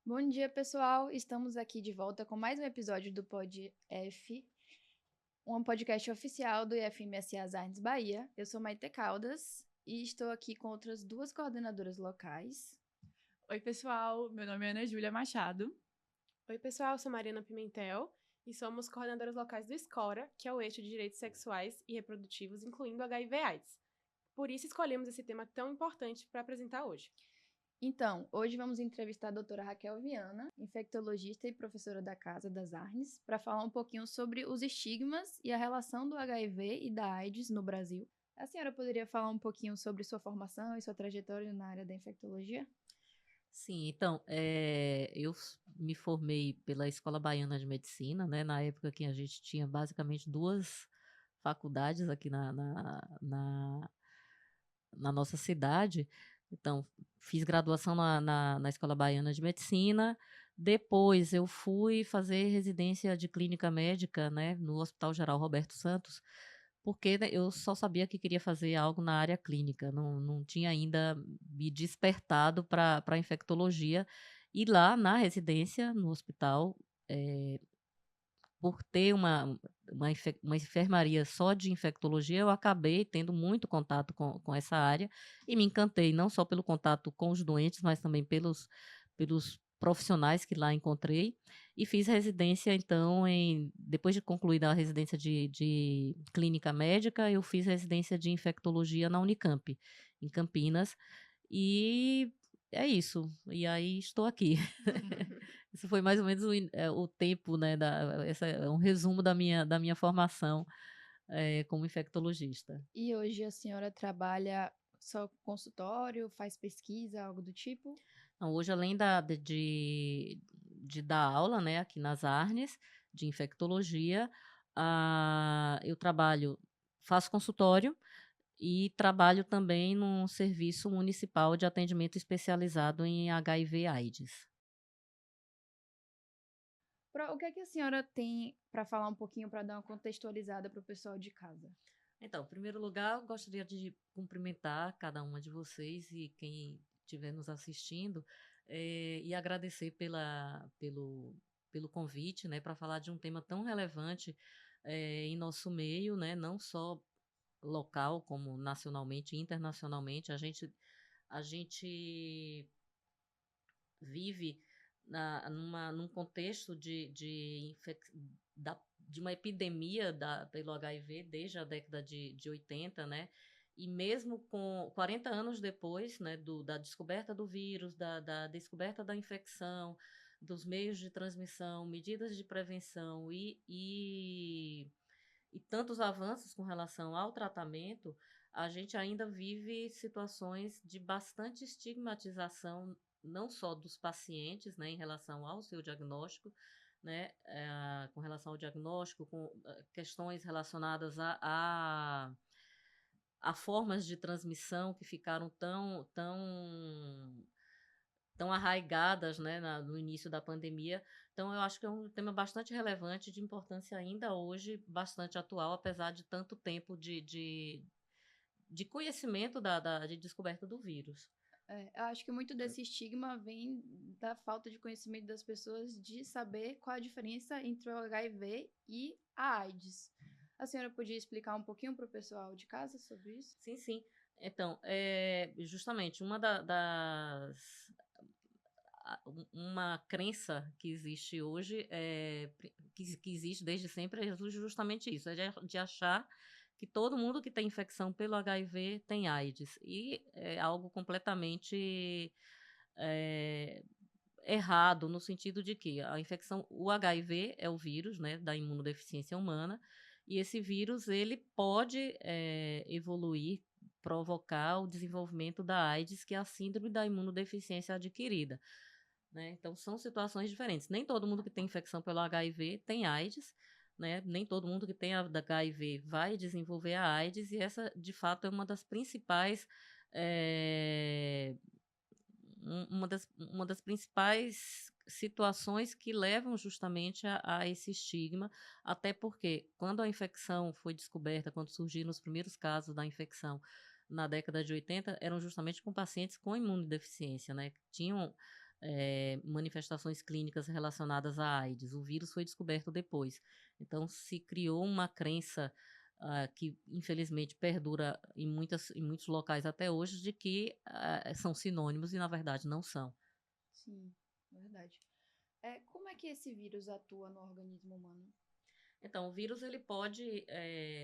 Bom dia, pessoal. Estamos aqui de volta com mais um episódio do Pod F, um podcast oficial do IFMSA Arnes Bahia. Eu sou Maite Caldas e estou aqui com outras duas coordenadoras locais. Oi, pessoal. Meu nome é Ana Júlia Machado. Oi, pessoal, eu sou Mariana Pimentel e somos coordenadoras locais do SCORA, que é o eixo de direitos sexuais e reprodutivos, incluindo HIV/AIDS. Por isso escolhemos esse tema tão importante para apresentar hoje. Então, hoje vamos entrevistar a doutora Raquel Viana, infectologista e professora da Casa das Arnes, para falar um pouquinho sobre os estigmas e a relação do HIV e da AIDS no Brasil. A senhora poderia falar um pouquinho sobre sua formação e sua trajetória na área da infectologia? Sim, então, me formei pela Escola Baiana de Medicina, né, na época que a gente tinha basicamente duas faculdades aqui na nossa cidade. Então, fiz graduação na Escola Baiana de Medicina, depois eu fui fazer residência de clínica médica, né, no Hospital Geral Roberto Santos, porque, né, eu só sabia que queria fazer algo na área clínica, não tinha ainda me despertado para a infectologia. E lá na residência, no hospital, eh, por ter uma enfermaria só de infectologia, eu acabei tendo muito contato com essa área e me encantei, não só pelo contato com os doentes, mas também pelos profissionais que lá encontrei. E fiz residência, então, depois de concluída a residência de clínica médica, eu fiz residência de infectologia na Unicamp, em Campinas. E é isso. E aí estou aqui. Isso foi mais ou menos o tempo, né, essa é um resumo da minha formação, como infectologista. E hoje a senhora trabalha só com consultório, faz pesquisa, algo do tipo? Então, hoje, além de dar aula, né, aqui nas Arnes, de infectologia, eu faço consultório e trabalho também num serviço municipal de atendimento especializado em HIV/AIDS. O que é que a senhora tem para falar um pouquinho, para dar uma contextualizada para o pessoal de casa? Então, em primeiro lugar, eu gostaria de cumprimentar cada uma de vocês e quem estiver nos assistindo, e agradecer pelo convite, né, para falar de um tema tão relevante, em nosso meio, né, não só local, como nacionalmente e internacionalmente. A gente vive num contexto de uma epidemia pelo HIV desde a década de 80, né? E mesmo com 40 anos depois, né, da descoberta do vírus, da descoberta da infecção, dos meios de transmissão, medidas de prevenção e tantos avanços com relação ao tratamento, a gente ainda vive situações de bastante estigmatização, não só dos pacientes, né, em relação ao seu diagnóstico, né, com relação ao diagnóstico, com questões relacionadas a formas de transmissão que ficaram tão arraigadas, né, no início da pandemia. Então, eu acho que é um tema bastante relevante, de importância ainda hoje, bastante atual, apesar de tanto tempo de conhecimento de descoberta do vírus. Eu acho que muito desse estigma vem da falta de conhecimento das pessoas de saber qual a diferença entre o HIV e a AIDS. A senhora podia explicar um pouquinho para o pessoal de casa sobre isso? Sim, sim. Então, justamente, uma crença que existe hoje, que existe desde sempre, é justamente isso, é de achar que todo mundo que tem infecção pelo HIV tem AIDS. E é algo completamente eh, errado, no sentido de que o HIV é o vírus, né, da imunodeficiência humana, e esse vírus ele pode evoluir, provocar o desenvolvimento da AIDS, que é a síndrome da imunodeficiência adquirida, né? Então, são situações diferentes. Nem todo mundo que tem infecção pelo HIV tem AIDS, né? Nem todo mundo que tem a da HIV vai desenvolver a AIDS, e essa, de fato, é uma das principais. eh, uma das principais situações que levam justamente a esse estigma, até porque quando a infecção foi descoberta, quando surgiram os primeiros casos da infecção na década de 80, eram justamente com pacientes com imunodeficiência, né? Que tinham manifestações clínicas relacionadas à AIDS. O vírus foi descoberto depois. Então, se criou uma crença que, infelizmente, perdura em muitos locais até hoje, de que são sinônimos e, na verdade, não são. Sim, verdade. Como é que esse vírus atua no organismo humano? Então, o vírus, ele pode,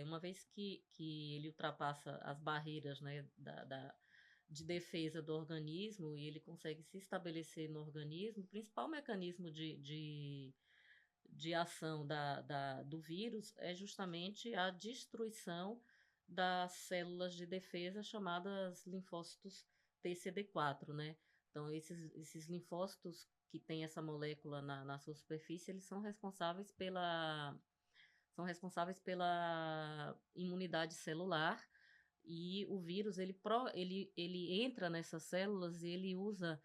uma vez que ele ultrapassa as barreiras, né, de defesa do organismo e ele consegue se estabelecer no organismo, o principal mecanismo de ação do vírus é justamente a destruição das células de defesa chamadas linfócitos TCD4, né? Então, esses linfócitos que têm essa molécula na sua superfície, eles são responsáveis pela imunidade celular, e o vírus ele entra nessas células e ele usa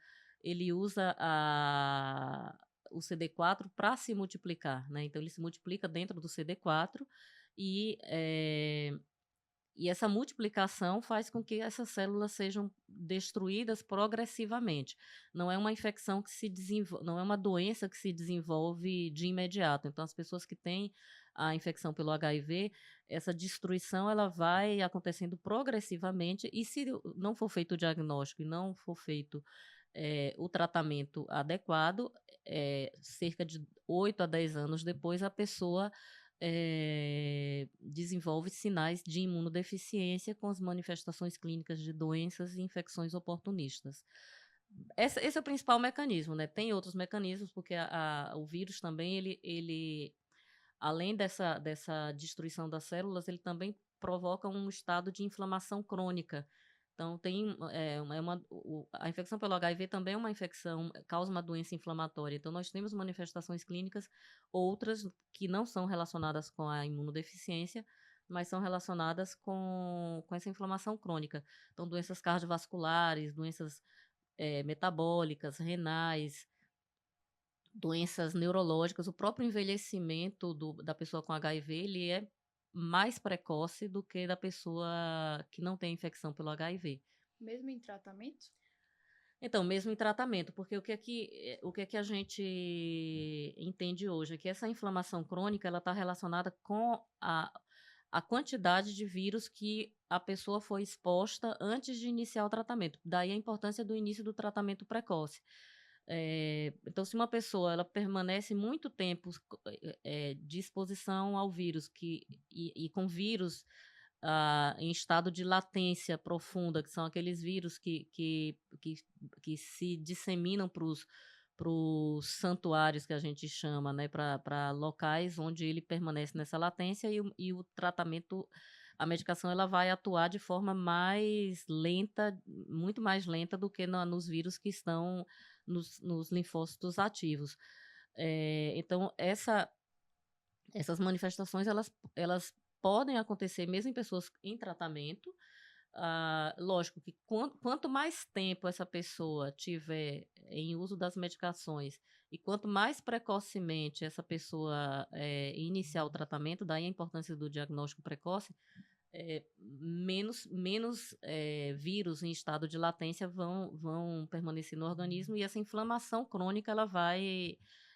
o CD4 para se multiplicar, né? Então ele se multiplica dentro do CD4 e e essa multiplicação faz com que essas células sejam destruídas progressivamente. Não é uma infecção que se desenvolve, não é uma doença que se desenvolve de imediato. Então, as pessoas que têm a infecção pelo HIV, essa destruição ela vai acontecendo progressivamente, e se não for feito o diagnóstico e não for feito o tratamento adequado, cerca de 8 a 10 anos depois, a pessoa desenvolve sinais de imunodeficiência com as manifestações clínicas de doenças e infecções oportunistas. Esse é o principal mecanismo, né? Tem outros mecanismos, porque o vírus também, ele além dessa destruição das células, ele também provoca um estado de inflamação crônica. Então, a infecção pelo HIV também é uma infecção, causa uma doença inflamatória. Então, nós temos manifestações clínicas, outras que não são relacionadas com a imunodeficiência, mas são relacionadas com essa inflamação crônica. Então, doenças cardiovasculares, doenças metabólicas, renais, doenças neurológicas. O próprio envelhecimento da pessoa com HIV, ele é mais precoce do que da pessoa que não tem infecção pelo HIV. Mesmo em tratamento? Então, mesmo em tratamento, porque o que é que a gente entende hoje é que essa inflamação crônica ela está relacionada com a quantidade de vírus que a pessoa foi exposta antes de iniciar o tratamento. Daí a importância do início do tratamento precoce. Então, se uma pessoa ela permanece muito tempo de exposição ao vírus e com vírus em estado de latência profunda, que são aqueles vírus que se disseminam para os santuários que a gente chama, né, para locais onde ele permanece nessa latência, e o tratamento, a medicação ela vai atuar de forma mais lenta, muito mais lenta do que nos vírus que estão nos linfócitos ativos. Então, essas manifestações, elas podem acontecer mesmo em pessoas em tratamento. Lógico que quanto mais tempo essa pessoa tiver em uso das medicações e quanto mais precocemente essa pessoa iniciar o tratamento, daí a importância do diagnóstico precoce, menos vírus em estado de latência vão permanecer no organismo, e essa inflamação crônica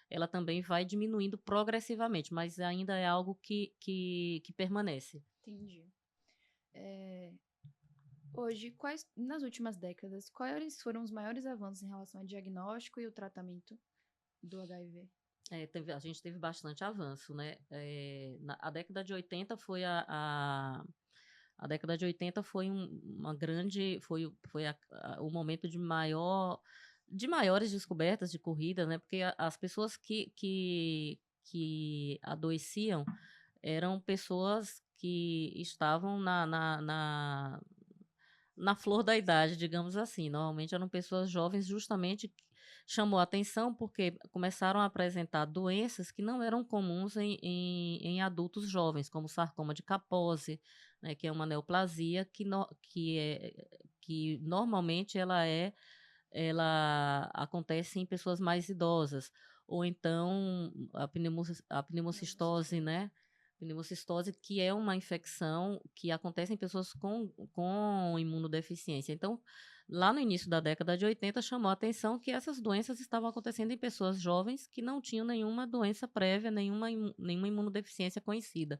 ela também vai diminuindo progressivamente, mas ainda é algo que permanece. Entendi. Hoje, nas últimas décadas, quais foram os maiores avanços em relação ao diagnóstico e o tratamento do HIV? A gente teve bastante avanço, né? A década de 80 foi a década de 80 foi uma grande, foi o momento de maiores descobertas de corrida, né? Porque as pessoas que adoeciam eram pessoas que estavam na flor da idade, digamos assim. Normalmente eram pessoas jovens, justamente chamou a atenção porque começaram a apresentar doenças que não eram comuns em adultos jovens, como sarcoma de Kaposi, né, que é uma neoplasia que normalmente ela acontece em pessoas mais idosas, ou então a pneumocistose, né? pneumocistose, que é uma infecção que acontece em pessoas com imunodeficiência. Então, lá no início da década de 80, chamou a atenção que essas doenças estavam acontecendo em pessoas jovens que não tinham nenhuma doença prévia, nenhuma imunodeficiência conhecida.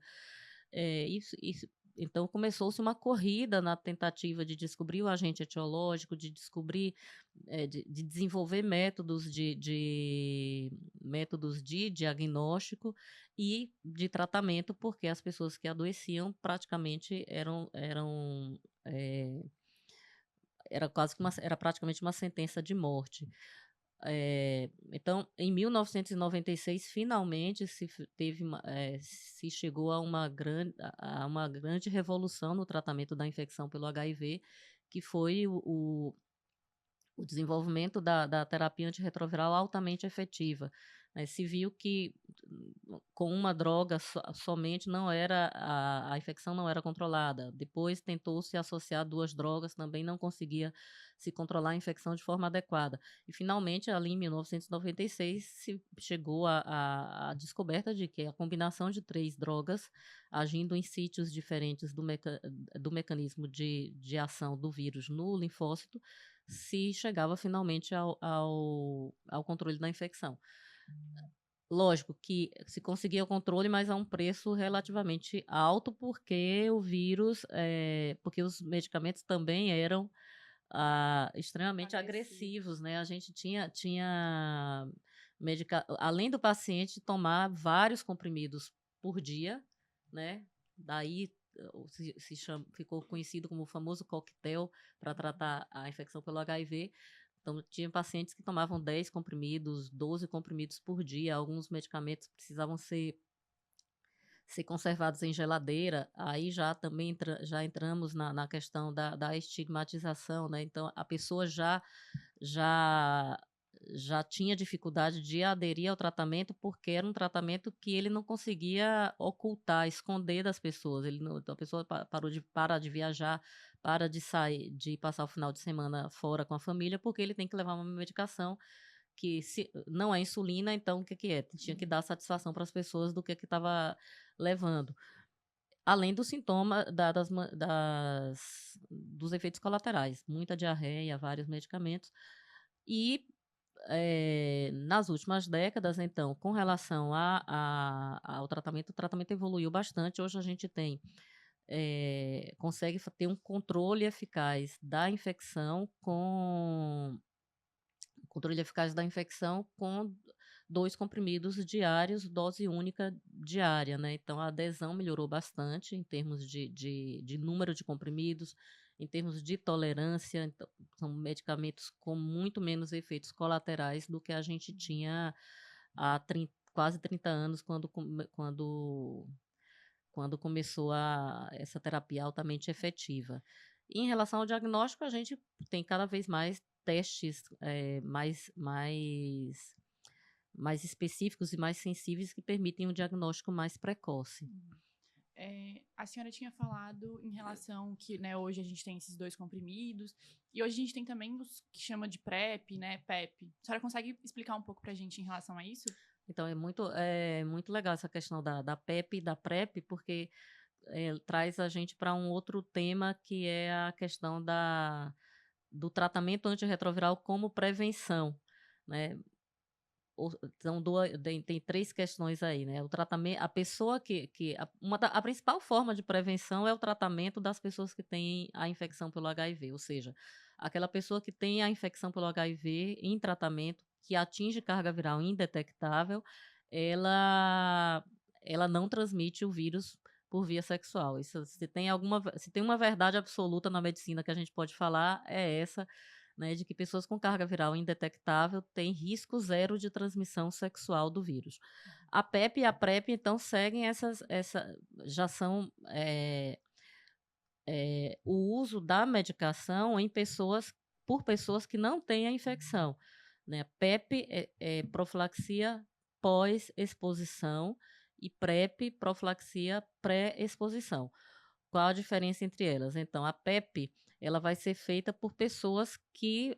Então, começou-se uma corrida na tentativa de descobrir o agente etiológico, de descobrir, de desenvolver métodos de diagnóstico e de tratamento, porque as pessoas que adoeciam praticamente era praticamente uma sentença de morte. Então, em 1996, finalmente se chegou a uma grande revolução no tratamento da infecção pelo HIV, que foi o desenvolvimento da terapia antirretroviral altamente efetiva. Se viu que com uma droga somente a infecção não era controlada. Depois tentou-se associar 2 drogas, também não conseguia se controlar a infecção de forma adequada. E, finalmente, ali em 1996, se chegou à descoberta de que a combinação de 3 drogas, agindo em sítios diferentes do mecanismo de ação do vírus no linfócito, se chegava finalmente ao controle da infecção. Lógico que se conseguia o controle, mas a um preço relativamente alto, porque porque os medicamentos também eram extremamente agressivos, né? A gente tinha além do paciente tomar vários comprimidos por dia, né? Daí ficou conhecido como o famoso coquetel para tratar a infecção pelo HIV. Então, tinha pacientes que tomavam 10 comprimidos, 12 comprimidos por dia. Alguns medicamentos precisavam ser conservados em geladeira. Aí já entramos na questão da estigmatização, né? Então, a pessoa já tinha dificuldade de aderir ao tratamento, porque era um tratamento que ele não conseguia ocultar, esconder das pessoas. A pessoa para de viajar, para de sair, de passar o final de semana fora com a família, porque ele tem que levar uma medicação que não é insulina, então o que é? Tinha que dar satisfação para as pessoas do que estava levando. Além do sintoma dos efeitos colaterais, muita diarreia, vários medicamentos. E nas últimas décadas, então, com relação ao tratamento, o tratamento evoluiu bastante. Hoje a gente consegue ter um controle eficaz da infecção com 2 comprimidos diários, dose única diária, né? Então, a adesão melhorou bastante em termos de número de comprimidos, em termos de tolerância. Então, são medicamentos com muito menos efeitos colaterais do que a gente tinha há quase 30 anos, quando começou essa terapia altamente efetiva. E, em relação ao diagnóstico, a gente tem cada vez mais testes mais específicos e mais sensíveis que permitem um diagnóstico mais precoce. A senhora tinha falado em relação que, né, hoje a gente tem esses 2 comprimidos, e hoje a gente tem também os que chama de PrEP, né, PEP. A senhora consegue explicar um pouco pra gente em relação a isso? Então, é muito legal essa questão da PEP e da PrEP, porque traz a gente para um outro tema, que é a questão do tratamento antirretroviral como prevenção, né? Então, tem 3 questões aí, né? O tratamento, a pessoa a principal forma de prevenção é o tratamento das pessoas que têm a infecção pelo HIV, ou seja, aquela pessoa que tem a infecção pelo HIV em tratamento, que atinge carga viral indetectável, ela não transmite o vírus por via sexual. Isso, se tem uma verdade absoluta na medicina que a gente pode falar, é essa, né, de que pessoas com carga viral indetectável têm risco 0 de transmissão sexual do vírus. A PEP e a PrEP, então, seguem já são o uso da medicação por pessoas que não têm a infecção, né? PEP é profilaxia pós-exposição e PrEP, profilaxia pré-exposição. Qual a diferença entre elas? Então, a PEP ela vai ser feita por pessoas que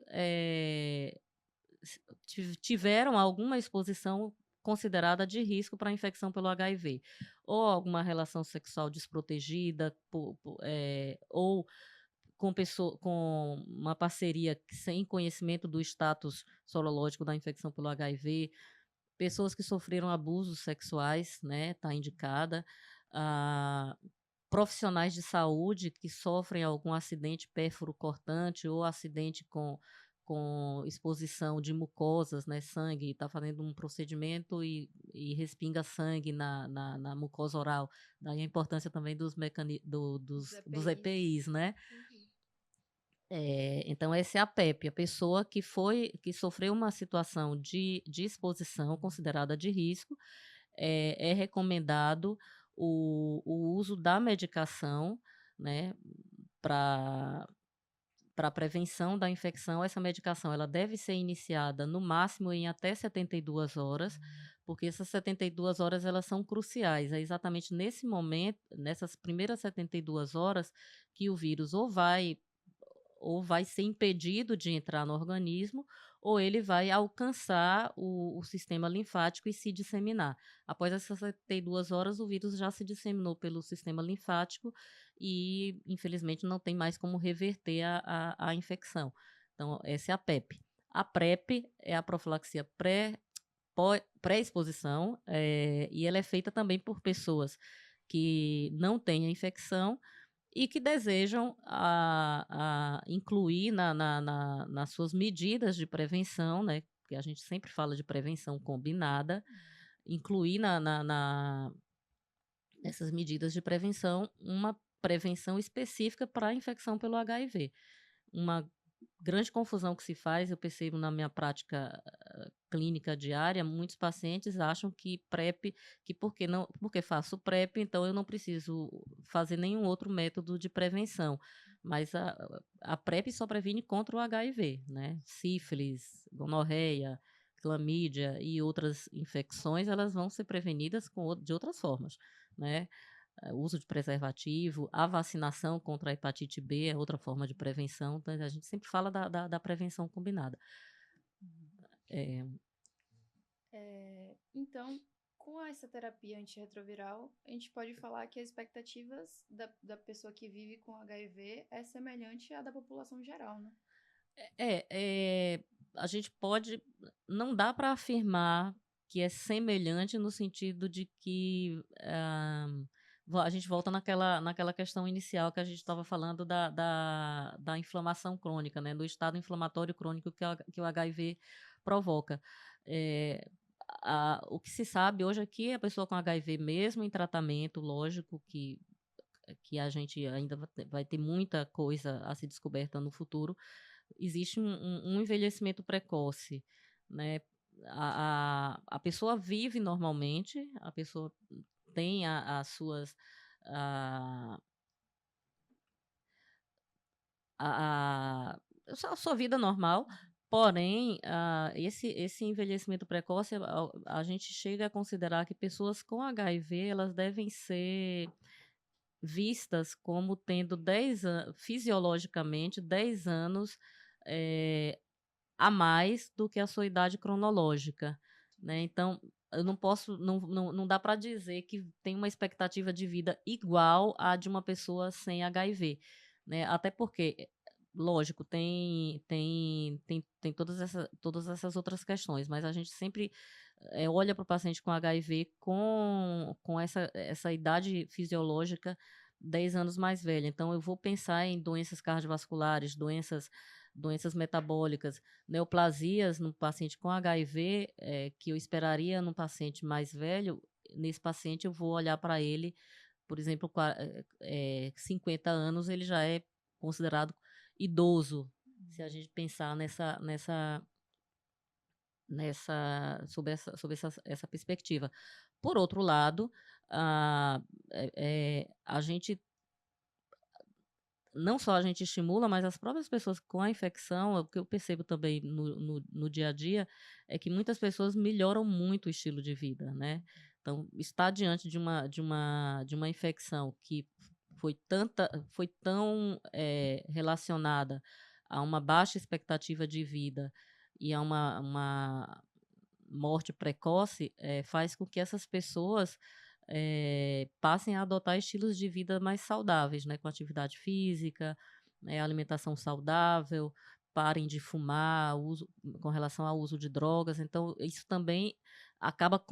tiveram alguma exposição considerada de risco para a infecção pelo HIV. Ou alguma relação sexual desprotegida, ou com uma parceria sem conhecimento do status sorológico da infecção pelo HIV, pessoas que sofreram abusos sexuais, né, tá indicada, profissionais de saúde que sofrem algum acidente pérfuro cortante ou acidente com exposição de mucosas, né, sangue, está fazendo um procedimento e respinga sangue na mucosa oral. Daí a importância também dos EPIs, né? Então, essa é a PEP, a pessoa que sofreu uma situação de exposição considerada de risco. É recomendado o uso da medicação, né, para prevenção da infecção. Essa medicação ela deve ser iniciada no máximo em até 72 horas, porque essas 72 horas elas são cruciais. É exatamente nesse momento, nessas primeiras 72 horas, que o vírus ou vai ser impedido de entrar no organismo, ou ele vai alcançar o sistema linfático e se disseminar. Após essas 72 horas, o vírus já se disseminou pelo sistema linfático e, infelizmente, não tem mais como reverter a infecção. Então, essa é a PEP. A PrEP é a profilaxia pré-exposição, e ela é feita também por pessoas que não têm a infecção e que desejam incluir nas suas medidas de prevenção, né, que a gente sempre fala de prevenção combinada, incluir nessas medidas de prevenção uma prevenção específica para a infecção pelo HIV. Uma grande confusão que se faz, eu percebo na minha prática clínica diária, muitos pacientes acham que PrEP, porque faço PrEP, então eu não preciso fazer nenhum outro método de prevenção. Mas a PrEP só previne contra o HIV, né? Sífilis, gonorreia, clamídia e outras infecções, elas vão ser prevenidas de outras formas, né? O uso de preservativo, a vacinação contra a hepatite B é outra forma de prevenção. Então, a gente sempre fala da prevenção combinada. Então, com essa terapia antirretroviral, a gente pode falar que as expectativas da pessoa que vive com HIV é semelhante à da população geral, né? A gente pode... Não dá para afirmar que é semelhante no sentido de que... a gente volta naquela questão inicial que a gente estava falando da inflamação crônica, né? Do estado inflamatório crônico que o HIV provoca. O que se sabe hoje aqui é a pessoa com HIV mesmo em tratamento, lógico que a gente ainda vai ter muita coisa a ser descoberta no futuro. Existe um envelhecimento precoce, né? A pessoa vive normalmente, a pessoa tem a sua vida normal, porém, esse envelhecimento precoce, a gente chega a considerar que pessoas com HIV, elas devem ser vistas como tendo fisiologicamente 10 anos a mais do que a sua idade cronológica, né? Então, eu não dá para dizer que tem uma expectativa de vida igual à de uma pessoa sem HIV, né? Até porque, lógico, tem todas essas outras questões, mas a gente sempre olha para o paciente com HIV com essa idade fisiológica 10 anos mais velha. Então, eu vou pensar em doenças cardiovasculares, doenças metabólicas, neoplasias no paciente com HIV, que eu esperaria num paciente mais velho. Nesse paciente, eu vou olhar para ele, por exemplo, 50 anos, ele já é considerado idoso, se a gente pensar sob essa perspectiva. Por outro lado, a gente não só a gente estimula, mas as próprias pessoas com a infecção, o que eu percebo também no dia a dia, é que muitas pessoas melhoram muito o estilo de vida, né? Então, estar diante de uma infecção que foi tão relacionada a uma baixa expectativa de vida e a morte precoce faz com que essas pessoas passem a adotar estilos de vida mais saudáveis, né, com atividade física, alimentação saudável, parem de fumar, com relação ao uso de drogas. Então, isso também acaba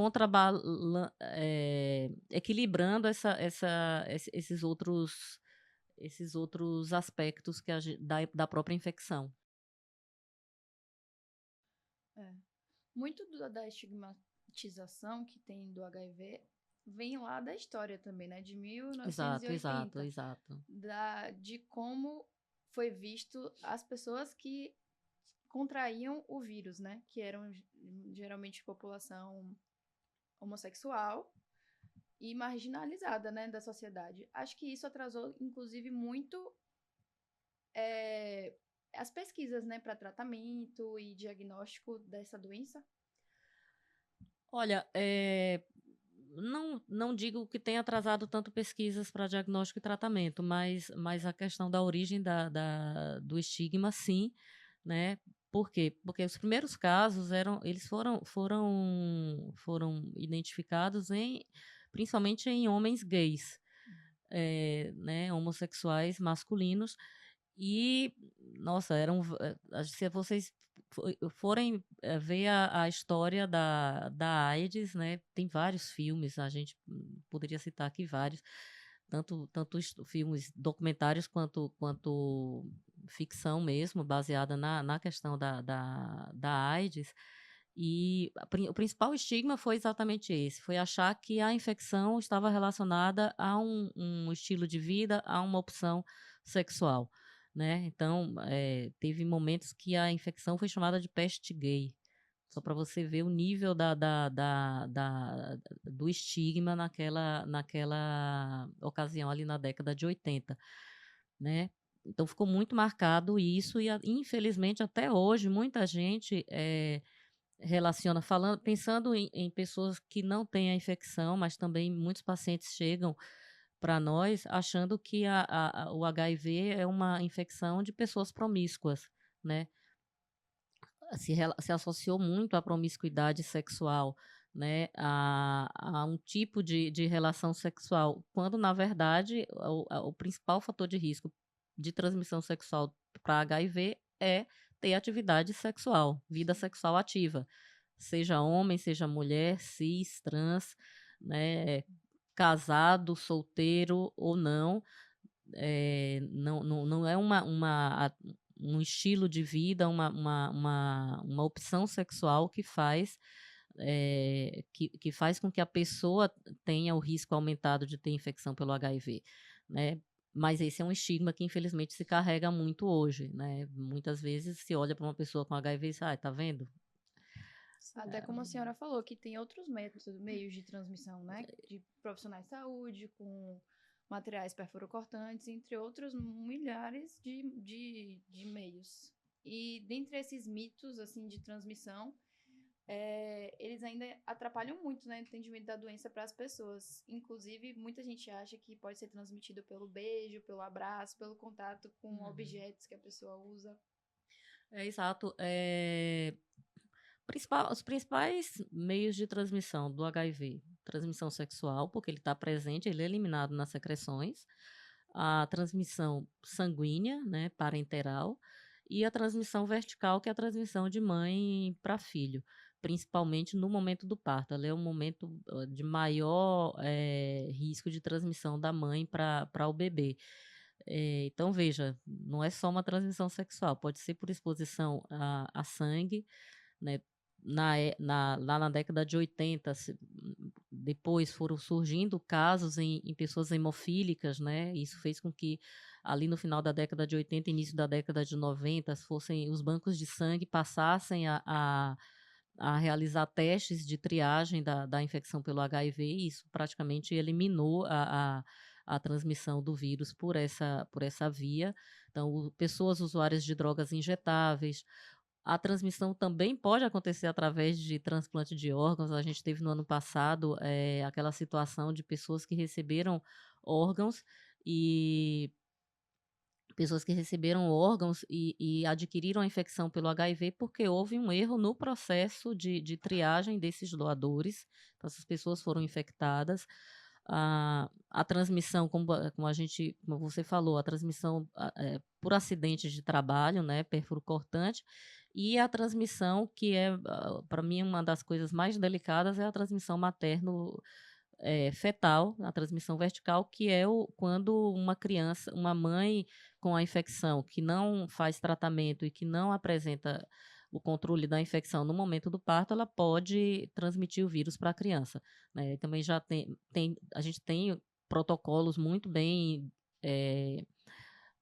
equilibrando esses outros aspectos da própria infecção. Muito da estigmatização que tem do HIV vem lá da história também, né? De 1980. Exato. De como foi visto as pessoas que contraíam o vírus, né? Que eram geralmente população homossexual e marginalizada, né, da sociedade. Acho que isso atrasou, inclusive, muito as pesquisas, né, para tratamento e diagnóstico dessa doença. Olha, não digo que tenha atrasado tanto pesquisas para diagnóstico e tratamento, mas a questão da origem do estigma, sim, né? Por quê? Porque os primeiros casos foram identificados principalmente em homens gays, né, homossexuais masculinos, e, nossa, se vocês forem ver a história da AIDS, né, tem vários filmes, a gente poderia citar aqui vários, tanto filmes documentários quanto ficção mesmo, baseada na questão da AIDS. E o principal estigma foi exatamente esse, foi achar que a infecção estava relacionada a um estilo de vida, a uma opção sexual, né? Então, teve momentos que a infecção foi chamada de peste gay, só para você ver o nível do estigma naquela ocasião, ali na década de 80, né? Então, ficou muito marcado isso e, infelizmente, até hoje, muita gente relaciona, pensando em pessoas que não têm a infecção, mas também muitos pacientes chegam para nós achando que o HIV é uma infecção de pessoas promíscuas, né? Se associou muito à promiscuidade sexual, né? A um tipo de relação sexual, quando, na verdade, o principal fator de risco de transmissão sexual para HIV é ter atividade sexual, vida sexual ativa, seja homem, seja mulher, cis, trans, né, casado, solteiro ou não, não é um estilo de vida, uma opção sexual que faz que faz com que a pessoa tenha o risco aumentado de ter infecção pelo HIV, né? Mas esse é um estigma que, infelizmente, se carrega muito hoje, né? Muitas vezes se olha para uma pessoa com HIV e diz, tá vendo? Até como a senhora falou, que tem outros meios de transmissão, né? De profissionais de saúde, com materiais perfurocortantes, entre outros milhares de meios. E dentre esses mitos, assim, de transmissão, eles ainda atrapalham muito, né, o entendimento da doença para as pessoas. Inclusive, muita gente acha que pode ser transmitido pelo beijo, pelo abraço, pelo contato com objetos que a pessoa usa. Exato. Os principais meios de transmissão do HIV: transmissão sexual, porque ele está presente, ele é eliminado nas secreções, a transmissão sanguínea, né, parenteral, e a transmissão vertical, que é a transmissão de mãe para filho, principalmente no momento do parto. Ela é o momento de maior risco de transmissão da mãe para o bebê. Então, veja, não é só uma transmissão sexual, pode ser por exposição a sangue, né? Lá na década de 80, depois foram surgindo casos em pessoas hemofílicas, né? Isso fez com que, ali no final da década de 80, início da década de 90, os bancos de sangue passassem a realizar testes de triagem da infecção pelo HIV, e isso praticamente eliminou a transmissão do vírus por essa via. Então, pessoas usuárias de drogas injetáveis. A transmissão também pode acontecer através de transplante de órgãos. A gente teve no ano passado aquela situação de pessoas que receberam órgãos e pessoas que receberam órgãos e adquiriram a infecção pelo HIV porque houve um erro no processo de triagem desses doadores. Então, essas pessoas foram infectadas. A transmissão, como você falou, a transmissão por acidente de trabalho, né, pérfuro cortante, e a transmissão que para mim, uma das coisas mais delicadas é a transmissão materno fetal, a transmissão vertical, que é quando uma mãe com a infecção que não faz tratamento e que não apresenta o controle da infecção no momento do parto, ela pode transmitir o vírus para a criança, né? Também já a gente tem protocolos muito bem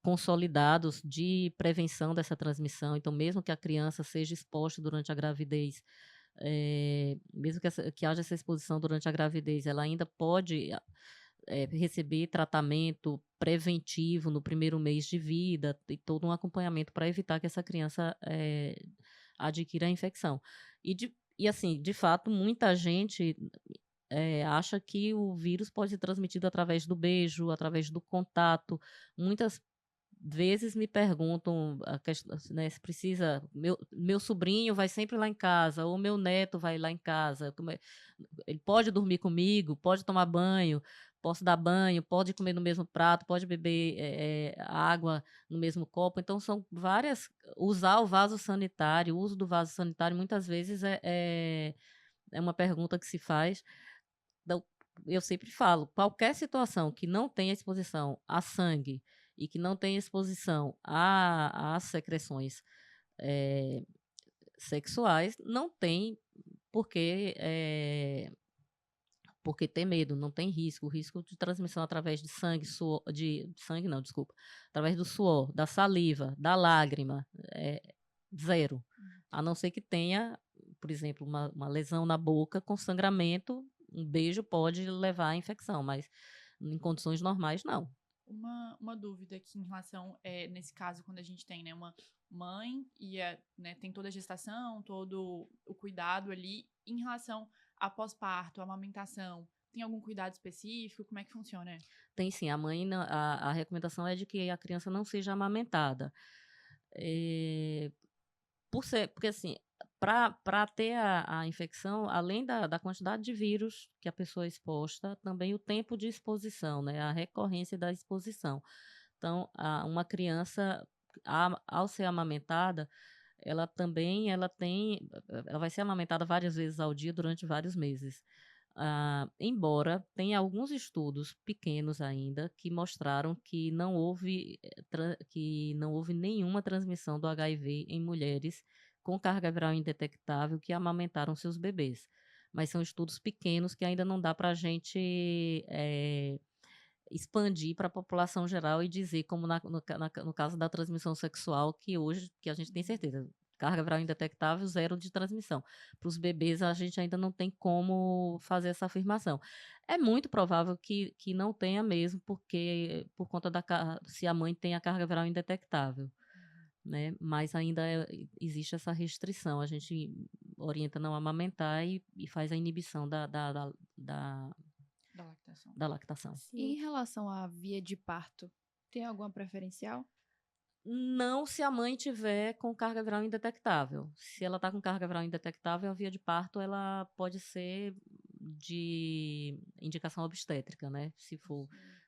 consolidados de prevenção dessa transmissão. Então, mesmo que a criança seja exposta durante a gravidez, mesmo que haja essa exposição durante a gravidez, ela ainda pode receber tratamento preventivo no primeiro mês de vida e todo um acompanhamento para evitar que essa criança adquira a infecção. E assim, de fato, muita gente acha que o vírus pode ser transmitido através do beijo, através do contato. Muitas vezes me perguntam a questão, né, se precisa, meu sobrinho vai sempre lá em casa, ou meu neto vai lá em casa, ele pode dormir comigo, pode tomar banho, posso dar banho, pode comer no mesmo prato, pode beber água no mesmo copo. Então, são usar o vaso sanitário, o uso do vaso sanitário muitas vezes é uma pergunta que se faz. Então, eu sempre falo, qualquer situação que não tenha exposição a sangue e que não tenha exposição às secreções sexuais, não tem porque ter medo, não tem risco. O risco de transmissão através de sangue, sangue não, desculpa, através do suor, da saliva, da lágrima, é zero. A não ser que tenha, por exemplo, uma lesão na boca com sangramento, um beijo pode levar à infecção, mas em condições normais, não. Uma dúvida aqui em relação, nesse caso, quando a gente tem, né, uma mãe e né, tem toda a gestação, todo o cuidado ali, em relação a pós-parto, amamentação, tem algum cuidado específico? Como é que funciona? Tem sim, a recomendação é de que a criança não seja amamentada. Porque assim, para ter a infecção, além da quantidade de vírus que a pessoa é exposta, também o tempo de exposição, né, a recorrência da exposição. Então, uma criança, ao ser amamentada, ela vai ser amamentada várias vezes ao dia durante vários meses. Embora tenha alguns estudos pequenos ainda que mostraram que não houve nenhuma transmissão do HIV em mulheres com carga viral indetectável que amamentaram seus bebês. Mas são estudos pequenos que ainda não dá para a gente expandir para a população geral e dizer, como no caso da transmissão sexual, que a gente tem certeza, carga viral indetectável, zero de transmissão. Para os bebês, a gente ainda não tem como fazer essa afirmação. É muito provável que não tenha mesmo, porque por conta se a mãe tem a carga viral indetectável. Né? Mas ainda existe essa restrição. A gente orienta não amamentar e faz a inibição da lactação. E em relação à via de parto, tem alguma preferencial? Não, se a mãe tiver com carga viral indetectável. Se ela está com carga viral indetectável, a via de parto ela pode ser de indicação obstétrica, né?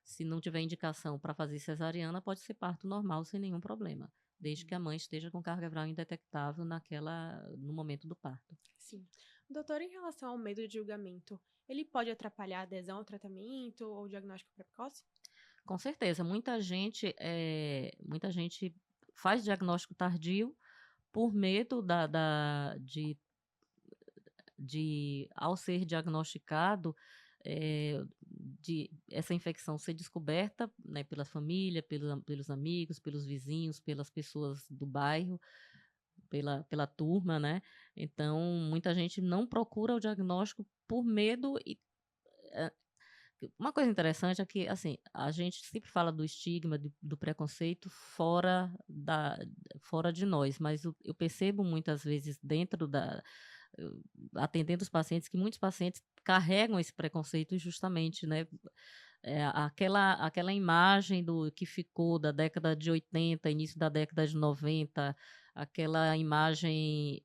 Se não tiver indicação para fazer cesariana, pode ser parto normal sem nenhum problema, desde que a mãe esteja com carga viral indetectável no momento do parto. Sim. Doutor, em relação ao medo de julgamento, ele pode atrapalhar a adesão ao tratamento ou diagnóstico precoce? Com certeza, muita gente faz diagnóstico tardio por medo ao ser diagnosticado, de essa infecção ser descoberta, né, pela família, pelos amigos, pelos vizinhos, pelas pessoas do bairro, pela turma, né? Então, muita gente não procura o diagnóstico por medo. Uma coisa interessante é que, assim, a gente sempre fala do estigma, do preconceito fora de nós, mas eu percebo muitas vezes atendendo os pacientes, que muitos pacientes carregam esse preconceito justamente, né, aquela imagem que ficou da década de 80, início da década de 90, aquela imagem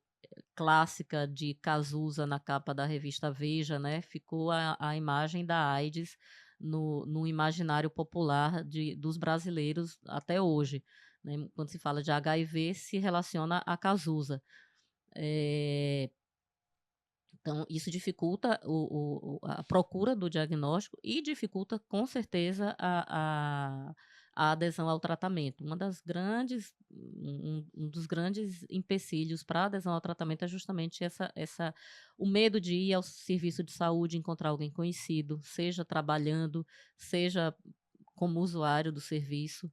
clássica de Cazuza na capa da revista Veja, né? Ficou a imagem da AIDS no imaginário popular dos brasileiros até hoje. Né? Quando se fala de HIV, se relaciona a Cazuza. Então, isso dificulta a procura do diagnóstico e dificulta, com certeza, a adesão ao tratamento. Um dos grandes empecilhos para a adesão ao tratamento é justamente o medo de ir ao serviço de saúde, encontrar alguém conhecido, seja trabalhando, seja como usuário do serviço.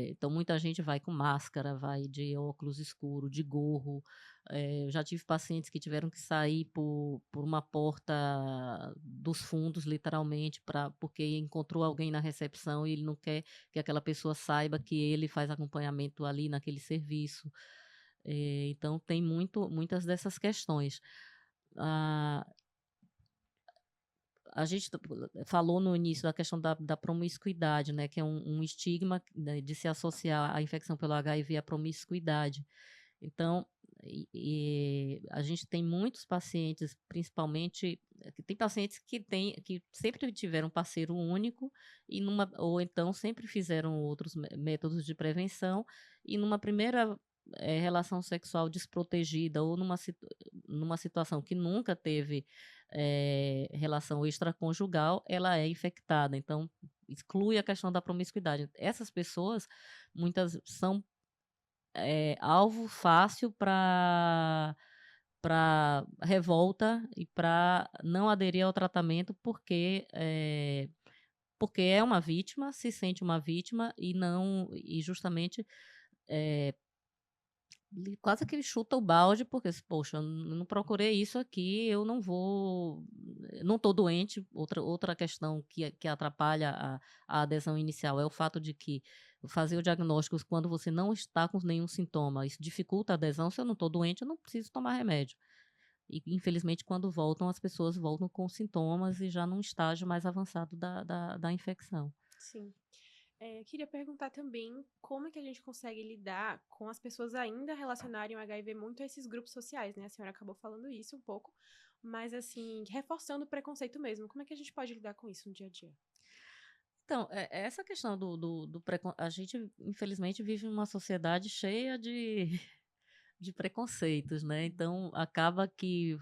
Então, muita gente vai com máscara, vai de óculos escuros, de gorro. Eu já tive pacientes que tiveram que sair por uma porta dos fundos, literalmente, porque encontrou alguém na recepção e ele não quer que aquela pessoa saiba que ele faz acompanhamento ali naquele serviço. Então, tem muitas dessas questões. A gente falou no início da questão da promiscuidade, né, que é um estigma, né, de se associar a infecção pelo HIV à promiscuidade. Então, a gente tem muitos pacientes, principalmente, tem pacientes que sempre tiveram um parceiro único, ou então sempre fizeram outros métodos de prevenção, e numa primeira relação sexual desprotegida, ou numa situação que nunca teve relação extraconjugal, ela é infectada. Então, exclui a questão da promiscuidade. Essas pessoas, muitas são alvo fácil para revolta e para não aderir ao tratamento, porque é uma vítima, se sente uma vítima e justamente quase que ele chuta o balde, porque, poxa, eu não procurei isso aqui, eu não estou doente. Outra questão que atrapalha a adesão inicial é o fato de que fazer o diagnóstico quando você não está com nenhum sintoma, isso dificulta a adesão. Se eu não estou doente, eu não preciso tomar remédio. E, infelizmente, quando voltam, as pessoas voltam com sintomas e já num estágio mais avançado da infecção. Sim. Queria perguntar também como é que a gente consegue lidar com as pessoas ainda relacionarem o HIV muito a esses grupos sociais, né? A senhora acabou falando isso um pouco, mas, assim, reforçando o preconceito mesmo. Como é que a gente pode lidar com isso no dia a dia? Então, essa questão do preconceito, a gente, infelizmente, vive numa sociedade cheia de preconceitos, né? Então, acaba que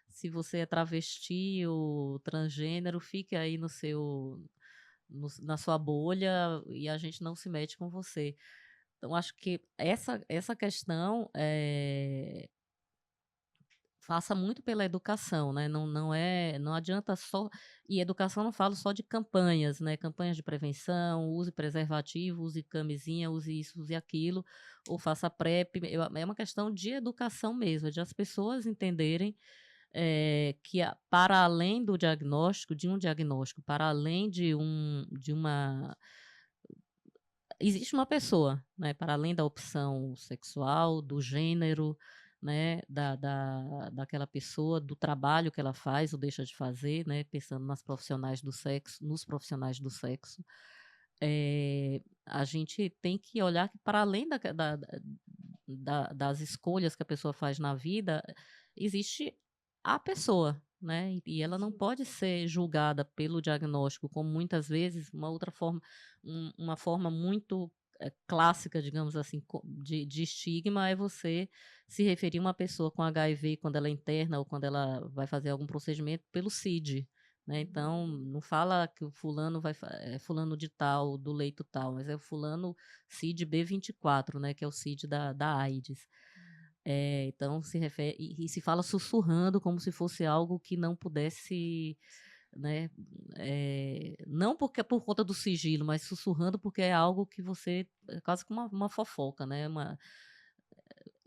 se você é travesti ou transgênero, fique aí na sua bolha e a gente não se mete com você. Então, acho que essa questão passa muito pela educação, né? Não adianta só. E educação não falo só de campanhas, né? Campanhas de prevenção, use preservativo, use camisinha, use isso, use aquilo, ou faça PrEP. É uma questão de educação mesmo, de as pessoas entenderem que para além do diagnóstico, para além de uma. Existe uma pessoa, né? Para além da opção sexual, do gênero, né, daquela pessoa, do trabalho que ela faz ou deixa de fazer, né, pensando nos profissionais do sexo, a gente tem que olhar que para além das escolhas que a pessoa faz na vida, existe a pessoa, né, e ela não Sim. pode ser julgada pelo diagnóstico, como muitas vezes uma forma muito clássica, digamos assim, de estigma é você se referir a uma pessoa com HIV quando ela é interna ou quando ela vai fazer algum procedimento pelo CID, né? Então, não fala que o fulano é fulano de tal, do leito tal, mas é o fulano CID B24, né? Que é o CID da AIDS. Então, se refere e se fala sussurrando como se fosse algo que não pudesse, né? Não porque por conta do sigilo, mas sussurrando porque é algo que é quase como uma fofoca, né?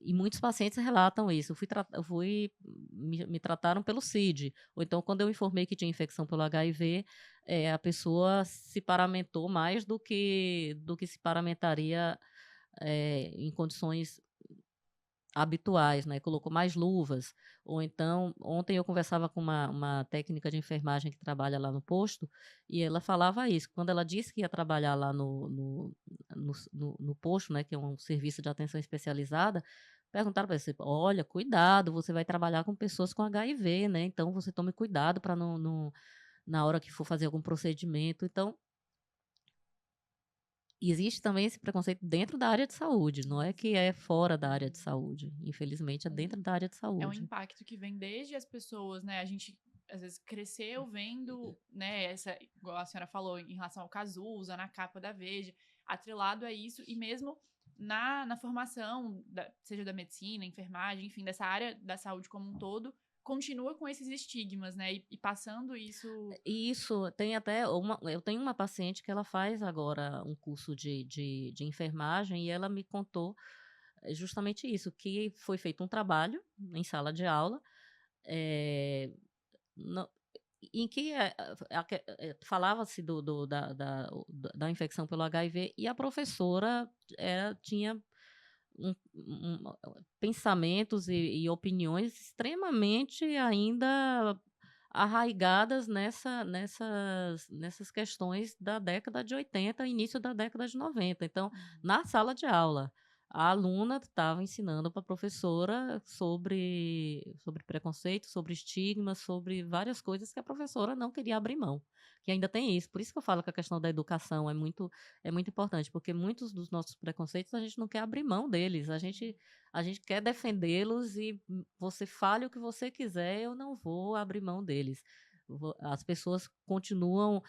E muitos pacientes relatam isso. Me trataram pelo CID. Ou então, quando eu informei que tinha infecção pelo HIV, a pessoa se paramentou mais do que se paramentaria em condições habituais, né? Colocou mais luvas. Ou então, ontem eu conversava com uma técnica de enfermagem que trabalha lá no posto, e ela falava isso. Quando ela disse que ia trabalhar lá no posto, né? Que é um serviço de atenção especializada, perguntaram para você, olha, cuidado, você vai trabalhar com pessoas com HIV, né? Então, você tome cuidado para na hora que for fazer algum procedimento. Então, existe também esse preconceito dentro da área de saúde, não é que é fora da área de saúde. Infelizmente, é dentro da área de É um saúde. impacto que vem desde as pessoas, né? A gente às vezes cresceu vendo, né, essa, igual a senhora falou, em relação ao Cazuza, na capa da Veja, atrelado a isso, e mesmo na formação, seja da medicina, enfermagem, enfim, dessa área da saúde como um todo, continua com esses estigmas, né? E passando isso. Isso, tem até eu tenho uma paciente que ela faz agora um curso de enfermagem e ela me contou justamente isso, que foi feito um trabalho em sala de aula, eh, no em que, falava-se da infecção pelo HIV e a professora, tinha pensamentos e opiniões extremamente ainda arraigadas nessas questões da década de 80, início da década de 90. Então, na sala de aula, a aluna estava ensinando para a professora sobre preconceito, sobre estigma, sobre várias coisas que a professora não queria abrir mão. Que ainda tem isso. Por isso que eu falo que a questão da educação é muito importante, porque muitos dos nossos preconceitos a gente não quer abrir mão deles. A gente quer defendê-los e você fale o que você quiser, eu não vou abrir mão deles. As pessoas continuam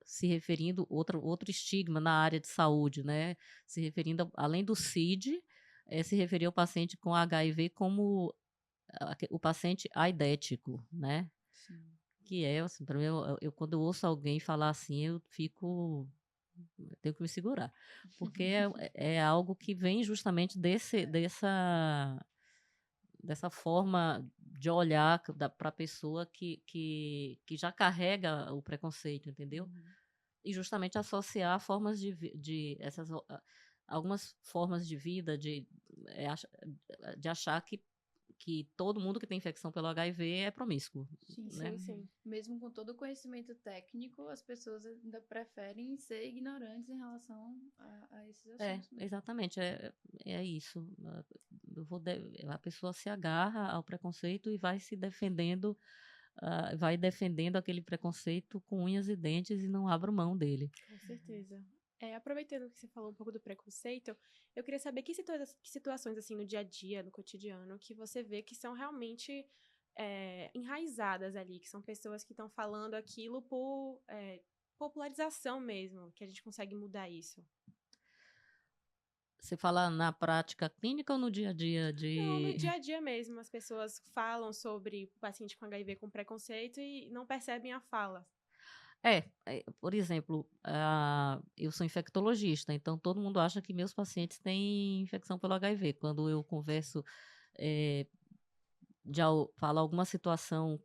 se referindo, outro estigma na área de saúde, né? Se referindo, além do CID, se referir ao paciente com HIV como o paciente aidético, né? Sim. Que é, assim, para mim, quando eu ouço alguém falar assim, eu tenho que me segurar, porque é algo que vem justamente dessa forma de olhar para a pessoa que já carrega o preconceito, entendeu? E justamente associar formas algumas formas de vida, de achar que todo mundo que tem infecção pelo HIV é promíscuo, Sim, né? Sim, sim. Mesmo com todo o conhecimento técnico, as pessoas ainda preferem ser ignorantes em relação a esses assuntos mesmo. Exatamente, é isso. A pessoa se agarra ao preconceito e vai se defendendo, vai defendendo aquele preconceito com unhas e dentes e não abre mão dele. Com certeza. Aproveitando que você falou um pouco do preconceito, eu queria saber que situações, assim, no dia a dia, no cotidiano, que você vê que são realmente enraizadas ali, que são pessoas que estão falando aquilo por popularização mesmo, que a gente consegue mudar isso. Você fala na prática clínica ou no dia a dia Não, no dia de... a dia mesmo, as pessoas falam sobre o paciente com HIV com preconceito e não percebem a fala. Por exemplo, eu sou infectologista, então todo mundo acha que meus pacientes têm infecção pelo HIV. Quando eu converso, falo alguma situação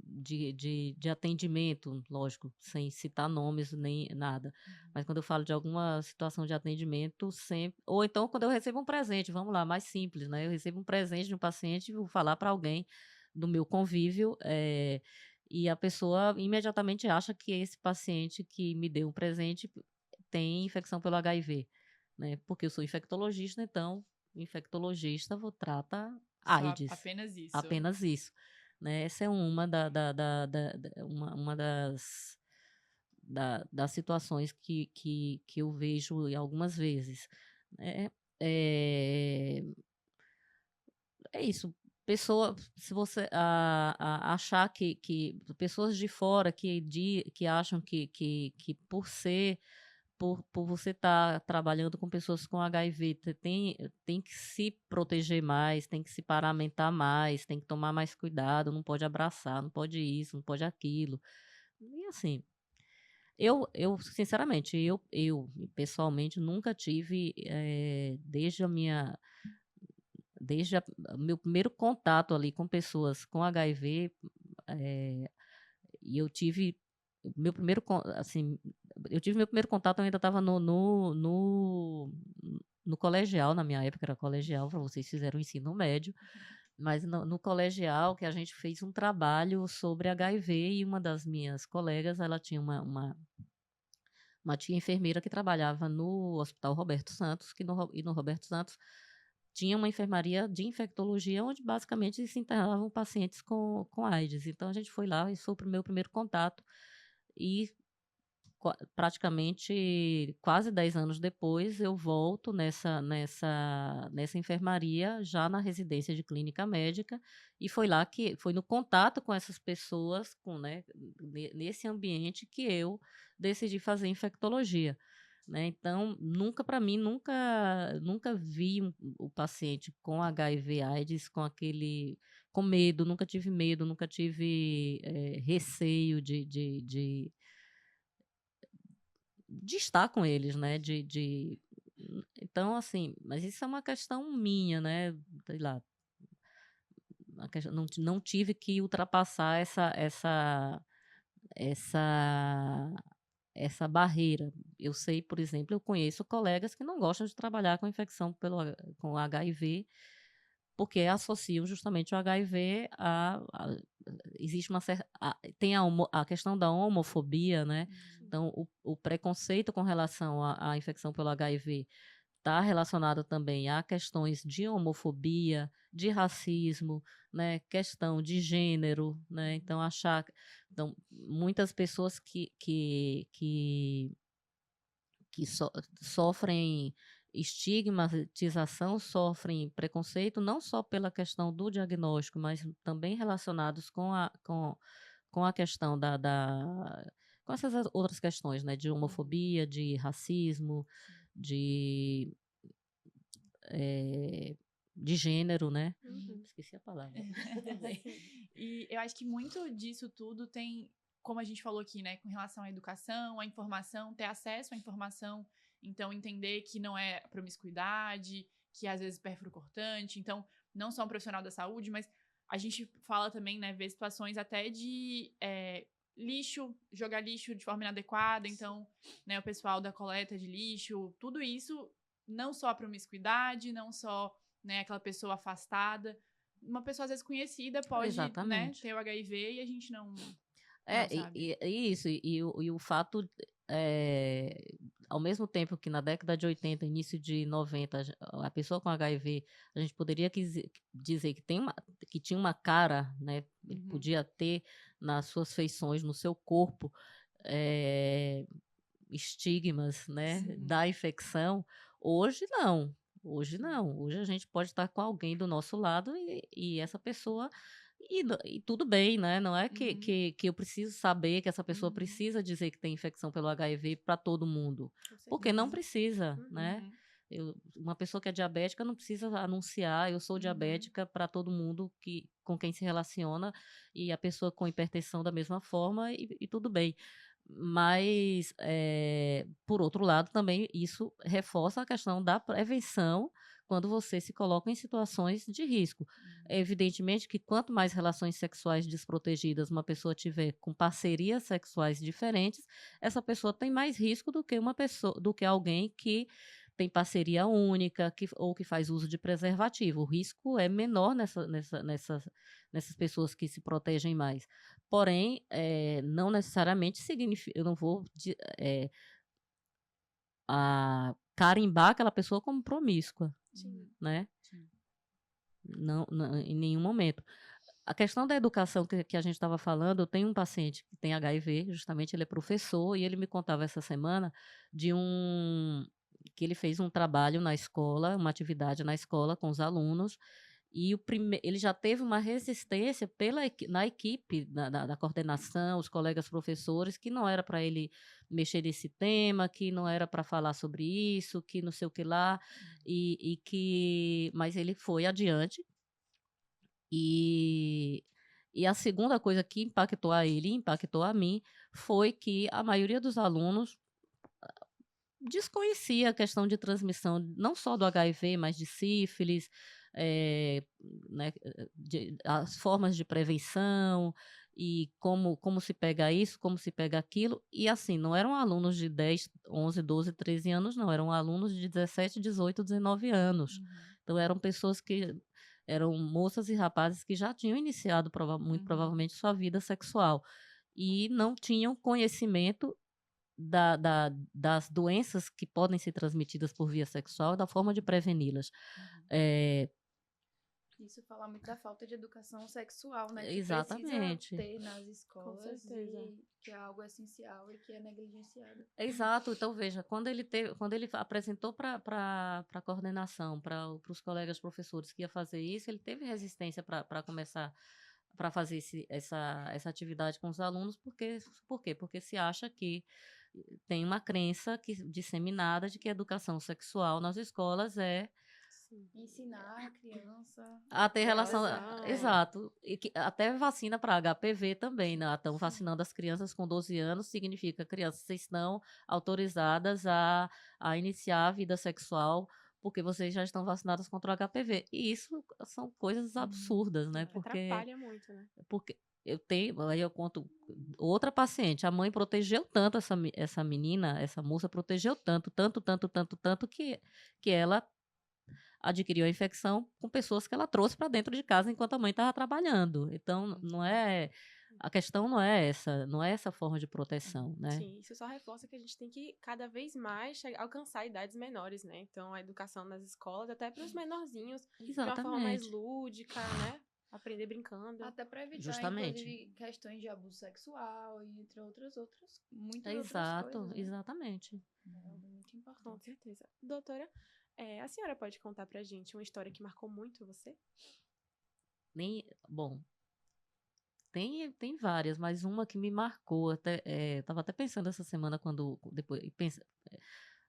de atendimento, lógico, sem citar nomes nem nada, mas quando eu falo de alguma situação de atendimento, sempre. Ou então quando eu recebo um presente, vamos lá, mais simples, né? Eu recebo um presente de um paciente e vou falar para alguém do meu convívio, e a pessoa imediatamente acha que esse paciente que me deu um presente tem infecção pelo HIV, né? Porque eu sou infectologista, então o infectologista trata Só AIDS, apenas isso. apenas isso, né? Essa é uma das situações que eu vejo algumas vezes, né? É, é isso. Se você achar que pessoas de fora que acham que por você estar trabalhando com pessoas com HIV, tem que se proteger mais, tem que se paramentar mais, tem que tomar mais cuidado, não pode abraçar, não pode isso, não pode aquilo. E assim, sinceramente, eu pessoalmente nunca tive, desde o meu primeiro contato ali com pessoas com HIV, e meu primeiro, assim, eu tive meu primeiro contato, eu ainda estava no colegial, na minha época era colegial, para vocês fizeram o ensino médio, mas no colegial que a gente fez um trabalho sobre HIV e uma das minhas colegas, ela tinha uma tia enfermeira que trabalhava no Hospital Roberto Santos, e no Roberto Santos tinha uma enfermaria de infectologia, onde basicamente se internavam pacientes com AIDS. Então, a gente foi lá, e foi o meu primeiro contato, e praticamente quase 10 anos depois, eu volto nessa enfermaria, já na residência de clínica médica, e foi no contato com essas pessoas, né, nesse ambiente, que eu decidi fazer infectologia. Né? Então, para mim, nunca vi o paciente com HIV/AIDS com medo, nunca tive medo, nunca tive receio de estar com eles, né? Então, assim, mas isso é uma questão minha, né? Sei lá, não tive que ultrapassar essa barreira. Eu sei, por exemplo, eu conheço colegas que não gostam de trabalhar com infecção com HIV, porque associam justamente o HIV existe uma certa, tem a questão da homofobia, né? Então, o preconceito com relação à infecção pelo HIV está relacionado também a questões de homofobia, de racismo, né, questão de gênero, né, então muitas pessoas que sofrem estigmatização, sofrem preconceito, não só pela questão do diagnóstico, mas também relacionados com a questão com essas outras questões, né, de homofobia, de racismo, de gênero, né? Esqueci a palavra. E eu acho que muito disso tudo tem, como a gente falou aqui, né, com relação à educação, à informação, ter acesso à informação, então entender que não é promiscuidade, que às vezes perfuro cortante, então não só um profissional da saúde, mas a gente fala também, né, ver situações até de lixo, jogar lixo de forma inadequada, então, né, o pessoal da coleta de lixo, tudo isso, não só a promiscuidade, não só, né, aquela pessoa afastada, uma pessoa às vezes conhecida pode, né, ter o HIV e a gente não sabe. Isso, e o fato, ao mesmo tempo que na década de 80, início de 90, a pessoa com HIV, a gente poderia dizer que tinha uma cara, né, ele podia ter nas suas feições, no seu corpo, estigmas, né, da infecção. Hoje não. Hoje a gente pode estar com alguém do nosso lado e essa pessoa, e tudo bem, né? Não é que eu preciso saber que essa pessoa precisa dizer que tem infecção pelo HIV para todo mundo, porque não precisa, né? Uma pessoa que é diabética não precisa anunciar, eu sou diabética, para todo mundo com quem se relaciona, e a pessoa com hipertensão da mesma forma, e tudo bem. Mas, por outro lado, também isso reforça a questão da prevenção quando você se coloca em situações de risco. Evidentemente que quanto mais relações sexuais desprotegidas uma pessoa tiver com parcerias sexuais diferentes, essa pessoa tem mais risco do que alguém que tem parceria única, ou que faz uso de preservativo. O risco é menor nessas pessoas que se protegem mais. Porém, não necessariamente significa, eu não vou carimbar aquela pessoa como promíscua, né? Não, em nenhum momento. A questão da educação que a gente estava falando, eu tenho um paciente que tem HIV, justamente ele é professor, e ele me contava essa semana que ele fez um trabalho na escola, uma atividade na escola com os alunos, e ele já teve uma resistência na equipe da coordenação, os colegas professores, que não era para ele mexer nesse tema, que não era para falar sobre isso, que não sei o que lá, mas ele foi adiante. E a segunda coisa que impactou a ele e impactou a mim foi que a maioria dos alunos desconhecia a questão de transmissão, não só do HIV, mas de sífilis, né, as formas de prevenção, e como se pega isso, como se pega aquilo. E assim, não eram alunos de 10, 11, 12, 13 anos, não. Eram alunos de 17, 18, 19 anos. Então, eram pessoas que eram moças e rapazes que já tinham iniciado muito provavelmente sua vida sexual e não tinham conhecimento das doenças que podem ser transmitidas por via sexual, da forma de preveni-las. Isso fala muito da falta de educação sexual, né? Que Exatamente. precisa ter nas escolas. Com certeza. E que é algo essencial e que é negligenciado. Exato. Então, veja, quando ele apresentou para a coordenação, para os colegas professores que ia fazer isso, ele teve resistência para começar para fazer essa atividade com os alunos, por quê? Porque se acha que tem uma crença disseminada de que a educação sexual nas escolas é ensinar a criança a ter relação. relação, Exato. E até vacina para HPV também, né? Estão vacinando as crianças com 12 anos, significa que crianças estão autorizadas a iniciar a vida sexual porque vocês já estão vacinadas contra o HPV. E isso são coisas absurdas, né? Atrapalha muito, né? Porque aí eu conto outra paciente, a mãe protegeu tanto essa menina, essa moça protegeu tanto que ela adquiriu a infecção com pessoas que ela trouxe para dentro de casa enquanto a mãe estava trabalhando. Então, a questão não é essa forma de proteção, né? Sim, isso só reforça que a gente tem que cada vez mais alcançar idades menores, né? Então, a educação nas escolas, até para os menorzinhos, de uma forma mais lúdica, né? Aprender brincando. Até para evitar, Justamente. inclusive, questões de abuso sexual e entre muitas outras Exato, coisas. Né? Exatamente. É algo muito importante. Com certeza. Doutora, a senhora pode contar pra gente uma história que marcou muito você? Bom, tem várias, mas uma que me marcou, estava até pensando essa semana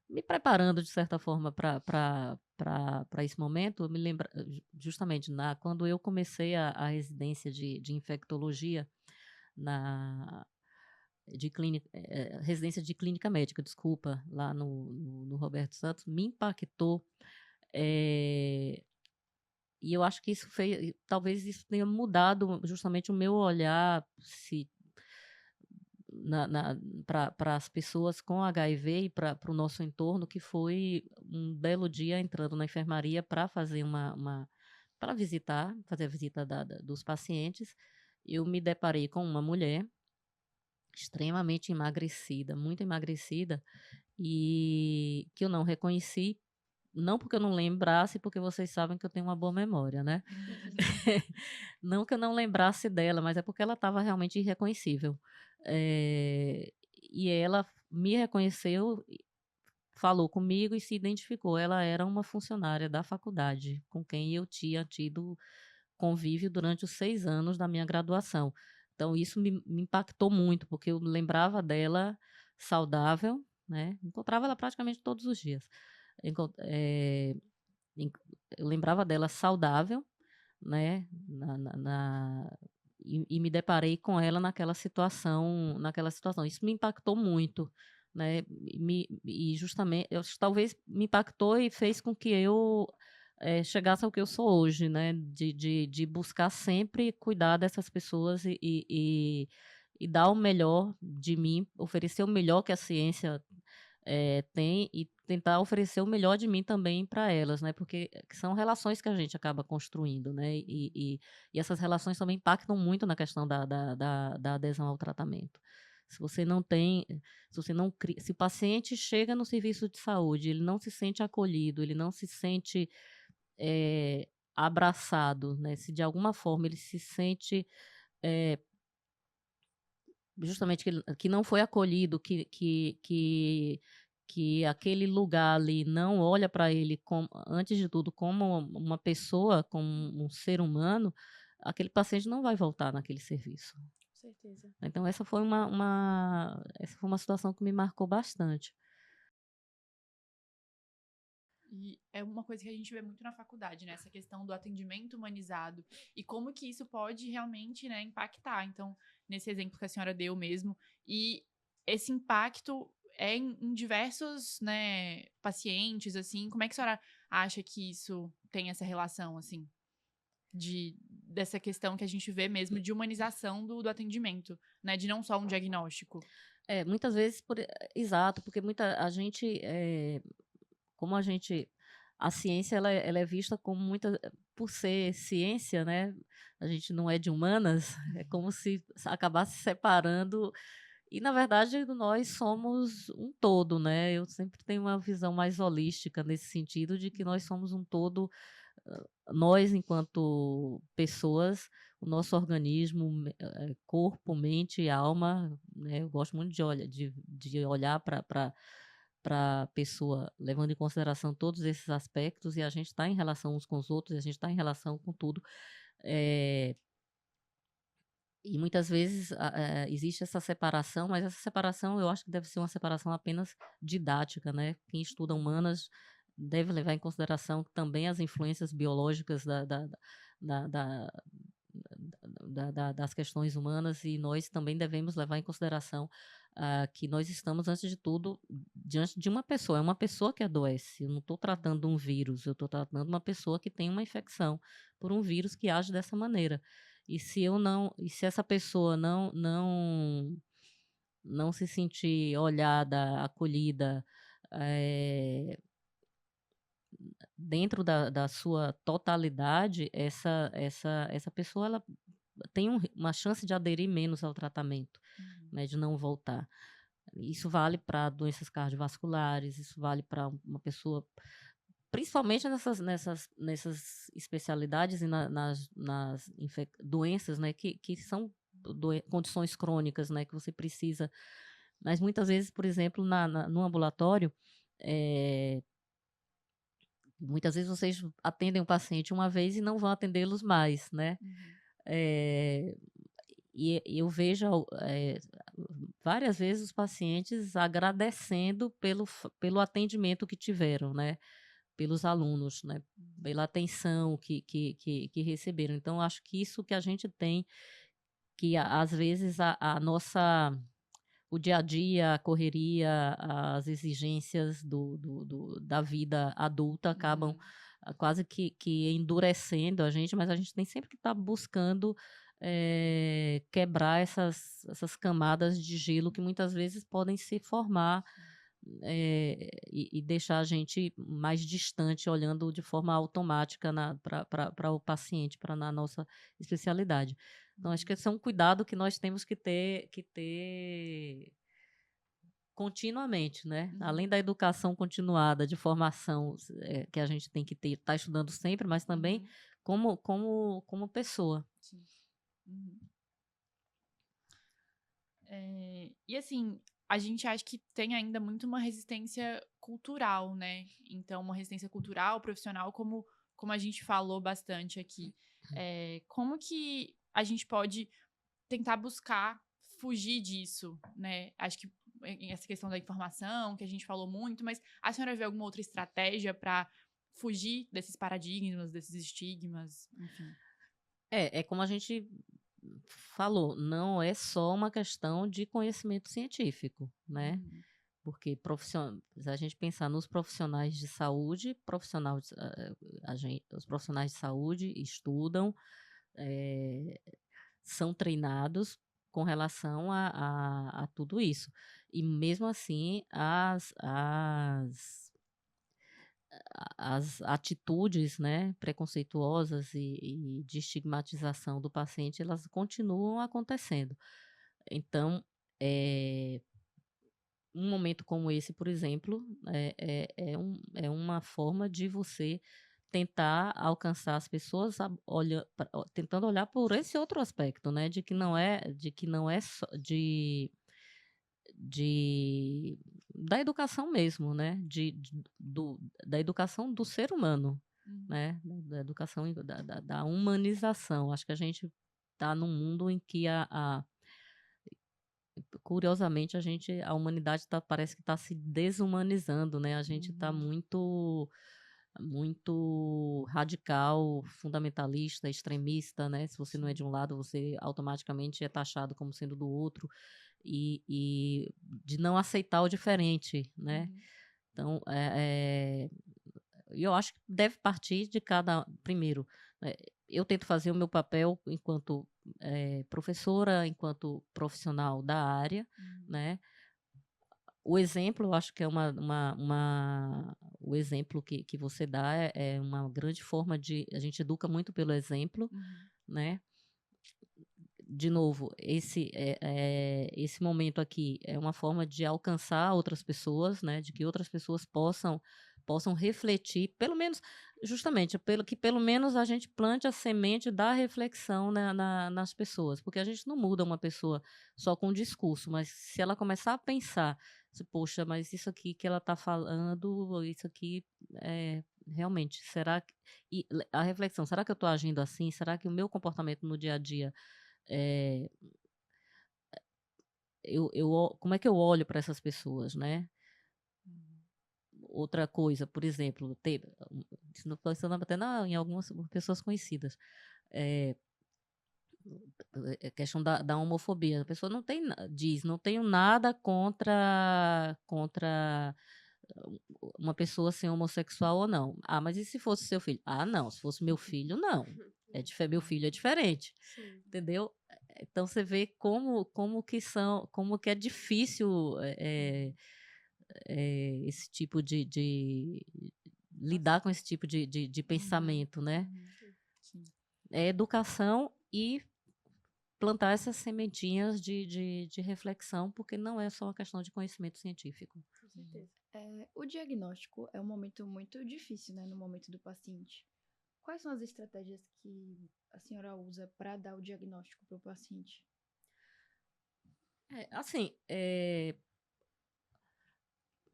me preparando de certa forma para esse momento, me lembra justamente quando eu comecei a residência de infectologia residência de clínica médica, desculpa, lá no Roberto Santos, me impactou. E eu acho que talvez isso tenha mudado justamente o meu olhar para as pessoas com HIV e para o nosso entorno, que foi um belo dia entrando na enfermaria para fazer para fazer a visita dos pacientes. Eu me deparei com uma mulher extremamente emagrecida, muito emagrecida, e que eu não reconheci, não porque eu não lembrasse, porque vocês sabem que eu tenho uma boa memória, né? Não que eu não lembrasse dela, mas é porque ela estava realmente irreconhecível. E ela me reconheceu, falou comigo e se identificou. Ela era uma funcionária da faculdade, com quem eu tinha tido convívio durante os 6 anos da minha graduação. Então, isso me impactou muito, porque eu lembrava dela saudável, né? Encontrava ela praticamente todos os dias. Eu lembrava dela saudável, né? E me deparei com ela naquela situação. Isso me impactou muito, né? E justamente, talvez me impactou e fez com que eu chegasse ao que eu sou hoje, né? De buscar sempre cuidar dessas pessoas e dar o melhor de mim, oferecer o melhor que a ciência tem e tentar oferecer o melhor de mim também para elas, né? Porque são relações que a gente acaba construindo, né? E essas relações também impactam muito na questão da adesão ao tratamento. Se você não tem, se você não cria, se o paciente chega no serviço de saúde, ele não se sente acolhido, ele não se sente abraçado, né? Se de alguma forma ele se sente justamente que não foi acolhido, que aquele lugar ali não olha para ele, antes de tudo, como uma pessoa, como um ser humano, aquele paciente não vai voltar naquele serviço. Com certeza. Então, essa foi essa foi uma situação que me marcou bastante. E é uma coisa que a gente vê muito na faculdade, né? Essa questão do atendimento humanizado e como que isso pode realmente, né, impactar. Então, nesse exemplo que a senhora deu mesmo, e esse impacto é em diversos, né, pacientes, assim. Como é que a senhora acha que isso tem essa relação, assim, dessa questão que a gente vê mesmo de humanização do atendimento, né? De não só um diagnóstico. Muitas vezes, exato, porque a gente, como a ciência ela é vista como por ser ciência, né? A gente não é de humanas, é como se acabasse separando. E, na verdade, nós somos um todo, né? Eu sempre tenho uma visão mais holística nesse sentido de que nós somos um todo. Nós, enquanto pessoas, o nosso organismo, corpo, mente e alma, né? Eu gosto muito de olhar para a pessoa, levando em consideração todos esses aspectos, e a gente está em relação uns com os outros, e a gente está em relação com tudo. E muitas vezes existe essa separação, mas essa separação eu acho que deve ser uma separação apenas didática, né? Quem estuda humanas deve levar em consideração também as influências biológicas da, da, das questões humanas, e nós também devemos levar em consideração que nós estamos, antes de tudo, diante de uma pessoa. É uma pessoa que adoece. Eu não estou tratando um vírus, eu estou tratando uma pessoa que tem uma infecção por um vírus que age dessa maneira. E se essa pessoa não se sentir olhada, acolhida, dentro da sua totalidade, essa pessoa ela tem uma chance de aderir menos ao tratamento, né, de não voltar. Isso vale para doenças cardiovasculares, isso vale para uma pessoa, principalmente nessas especialidades e nas doenças, né, que são condições crônicas, né, que você precisa. Mas muitas vezes, por exemplo, no ambulatório, muitas vezes vocês atendem um paciente uma vez e não vão atendê-los mais, né? E eu vejo várias vezes os pacientes agradecendo pelo atendimento que tiveram, né? Pelos alunos, né? Pela atenção que receberam. Então, acho que isso que a gente tem, que às vezes o dia a dia, a correria, as exigências da vida adulta acabam quase que endurecendo a gente, mas a gente tem sempre que estar buscando quebrar essas camadas de gelo que muitas vezes podem se formar e deixar a gente mais distante, olhando de forma automática para o paciente, para na nossa especialidade. Então, acho que esse é um cuidado que nós temos que ter continuamente, né? Além da educação continuada, de formação que a gente tem que estar estudando sempre, mas também como pessoa. Sim. E assim, a gente acha que tem ainda muito uma resistência cultural, né? Então, uma resistência cultural, profissional, como a gente falou bastante aqui. Como que a gente pode tentar buscar fugir disso, né? Acho que essa questão da informação, que a gente falou muito, mas a senhora vê alguma outra estratégia para fugir desses paradigmas, desses estigmas, enfim? É como a gente falou, não é só uma questão de conhecimento científico, né? Porque se a gente pensar nos profissionais de saúde, os profissionais de saúde estudam, são treinados com relação a tudo isso. E mesmo assim, as atitudes, né, preconceituosas e de estigmatização do paciente, elas continuam acontecendo. Então, um momento como esse, por exemplo, é uma forma de você tentar alcançar as pessoas tentando olhar por esse outro aspecto, né, de que não é só da educação mesmo, né? Da educação do ser humano, né? Da educação, da humanização. Acho que a gente está num mundo em que curiosamente a humanidade parece que está se desumanizando, né? A gente está muito radical, fundamentalista, extremista, né? Se você não é de um lado, você automaticamente é taxado como sendo do outro. E de não aceitar o diferente, né? Então, eu acho que deve partir de primeiro, eu tento fazer o meu papel enquanto professora, enquanto profissional da área, né? O exemplo, eu acho que é o exemplo que você dá é uma grande forma de... A gente educa muito pelo exemplo, né? De novo, esse momento aqui é uma forma de alcançar outras pessoas, né? De que outras pessoas possam refletir, pelo menos, justamente, pelo menos a gente plante a semente da reflexão nas pessoas, porque a gente não muda uma pessoa só com discurso, mas se ela começar a pensar, poxa, mas isso aqui que ela está falando, isso aqui realmente, será que... E a reflexão, será que eu estou agindo assim? Será que o meu comportamento no dia a dia é, como é que eu olho para essas pessoas, né? Outra coisa, por exemplo, não estou pensando até em algumas pessoas conhecidas, questão da homofobia. A pessoa diz, não tenho nada contra uma pessoa ser homossexual ou não. Ah, mas e se fosse seu filho? Ah, não, se fosse meu filho, não. Meu filho é diferente. Sim. Entendeu? Então você vê como que é difícil esse tipo de lidar com esse tipo de pensamento, né? Sim. É educação e plantar essas sementinhas de reflexão, porque não é só uma questão de conhecimento científico. Com certeza. O diagnóstico é um momento muito difícil, né, no momento do paciente. Quais são as estratégias que a senhora usa para dar o diagnóstico para o paciente? Assim,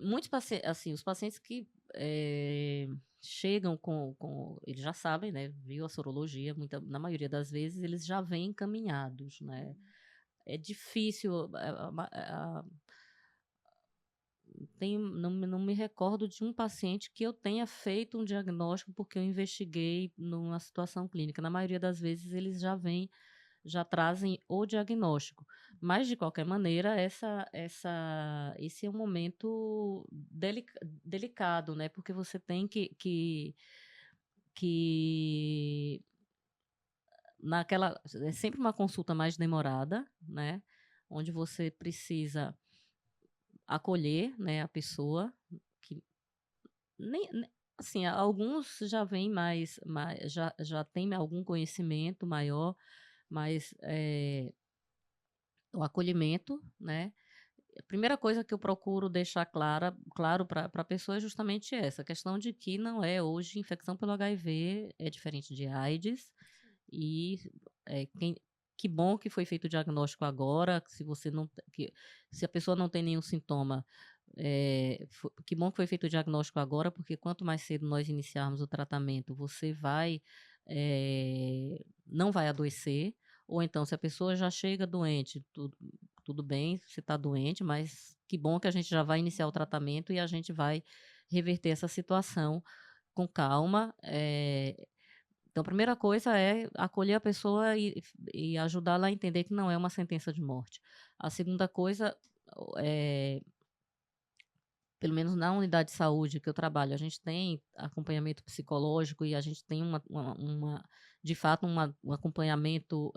muitos pacientes, assim, os pacientes que chegam eles já sabem, né, viu a sorologia, na maioria das vezes eles já vêm encaminhados, né. É difícil, não me recordo de um paciente que eu tenha feito um diagnóstico porque eu investiguei numa situação clínica. Na maioria das vezes eles já trazem o diagnóstico. Mas, de qualquer maneira, esse é um momento delicado, né? Porque você tem que é sempre uma consulta mais demorada, né? Onde você precisa acolher, né, a pessoa, que assim, alguns já vêm já têm algum conhecimento maior, mas o acolhimento, né? A primeira coisa que eu procuro deixar claro para a pessoa é justamente essa, a questão de que não é hoje infecção pelo HIV é diferente de AIDS e que bom que foi feito o diagnóstico agora, se a pessoa não tem nenhum sintoma, que bom que foi feito o diagnóstico agora, porque quanto mais cedo nós iniciarmos o tratamento, você não vai adoecer, ou então se a pessoa já chega doente, tudo bem, você está doente, mas que bom que a gente já vai iniciar o tratamento e a gente vai reverter essa situação com calma. Então, a primeira coisa é acolher a pessoa e ajudá-la a entender que não é uma sentença de morte. A segunda coisa, pelo menos na unidade de saúde que eu trabalho, a gente tem acompanhamento psicológico e a gente tem de fato, um acompanhamento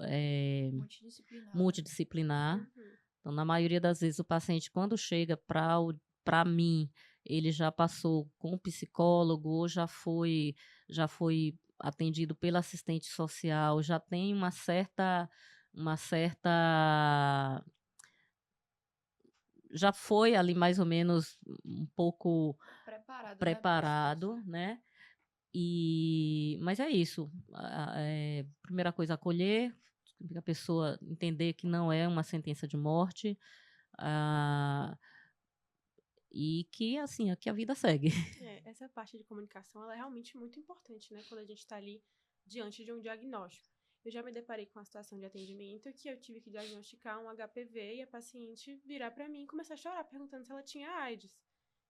multidisciplinar. Então, na maioria das vezes, o paciente, quando chega para mim, ele já passou com o psicólogo ou já foi atendido pela assistente social, já tem uma certa já foi ali mais ou menos um pouco preparado, né? Mas é isso. Primeira coisa, acolher, a pessoa entender que não é uma sentença de morte, e que, assim, que a vida segue. Essa parte de comunicação, ela é realmente muito importante, né? Quando a gente está ali diante de um diagnóstico. Eu já me deparei com uma situação de atendimento que eu tive que diagnosticar um HPV e a paciente virar para mim e começar a chorar, perguntando se ela tinha AIDS.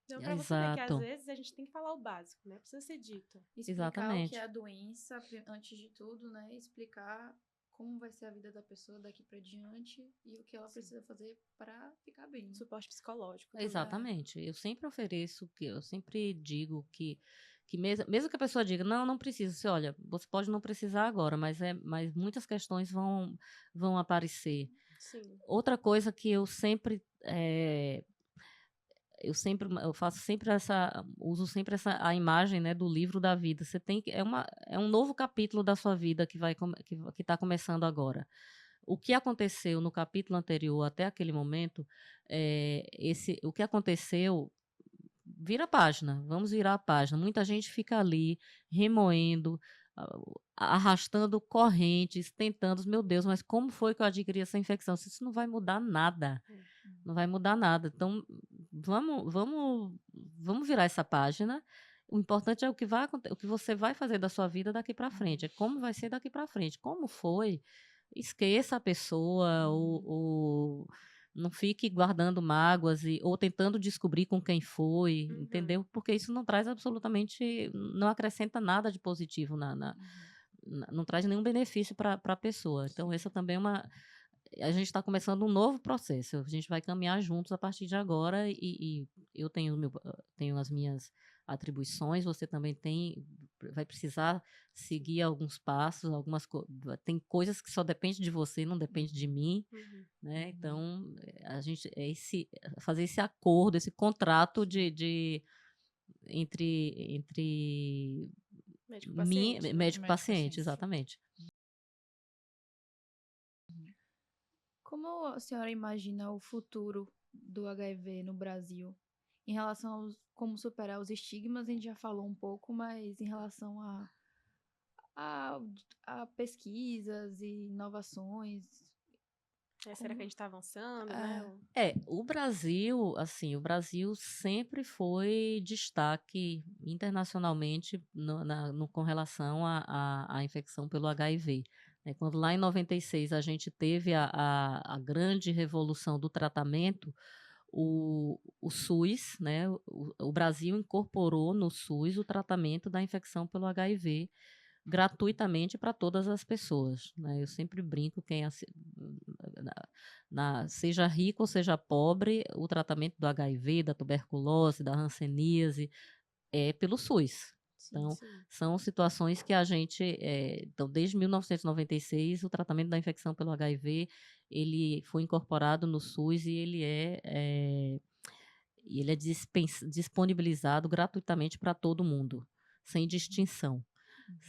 Então, para você ver que às vezes a gente tem que falar o básico, né? Precisa ser dito. Explicar Exatamente. o que é a doença, antes de tudo, né? Explicar como vai ser a vida da pessoa daqui para diante e o que ela precisa fazer para ficar bem. Suporte psicológico. Exatamente. Eu sempre digo que que mesmo que a pessoa diga, não precisa, você olha, você pode não precisar agora, mas muitas questões vão aparecer. Sim. Outra coisa que eu faço sempre uso sempre a imagem, né, do livro da vida. Você tem que, é um novo capítulo da sua vida que está começando agora. O que aconteceu no capítulo anterior até aquele momento, o que aconteceu, vira a página, vamos virar a página. Muita gente fica ali remoendo, arrastando correntes, tentando, meu Deus, mas como foi que eu adquiri essa infecção? Isso não vai mudar nada. Não vai mudar nada. Então, vamos virar essa página. O importante é o que você vai fazer da sua vida daqui para frente. É como vai ser daqui para frente. Como foi? Esqueça a pessoa, ou não fique guardando mágoas ou tentando descobrir com quem foi, entendeu? Porque isso não traz absolutamente, não acrescenta nada de positivo não traz nenhum benefício para a pessoa. Então, essa também é a gente está começando um novo processo. A gente vai caminhar juntos a partir de agora e eu tenho as minhas atribuições, você também vai precisar seguir alguns passos, tem coisas que só dependem de você, não depende de mim, né? Então, a gente fazer esse acordo, esse contrato entre Médico-paciente, né? médico-paciente, exatamente. Como a senhora imagina o futuro do HIV no Brasil? Em relação a como superar os estigmas, a gente já falou um pouco, mas em relação a pesquisas e inovações. Será que a gente está avançando, né? O Brasil, assim, o Brasil sempre foi destaque internacionalmente com relação à infecção pelo HIV. Quando lá em 96 a gente teve a grande revolução do tratamento, o SUS, né, o Brasil incorporou no SUS o tratamento da infecção pelo HIV gratuitamente para todas as pessoas, né? Eu sempre brinco, seja rico ou seja pobre, o tratamento do HIV, da tuberculose, da hanseníase é pelo SUS. Então, são situações que a gente... então, desde 1996, o tratamento da infecção pelo HIV ele foi incorporado no SUS e ele é disponibilizado gratuitamente para todo mundo, sem distinção,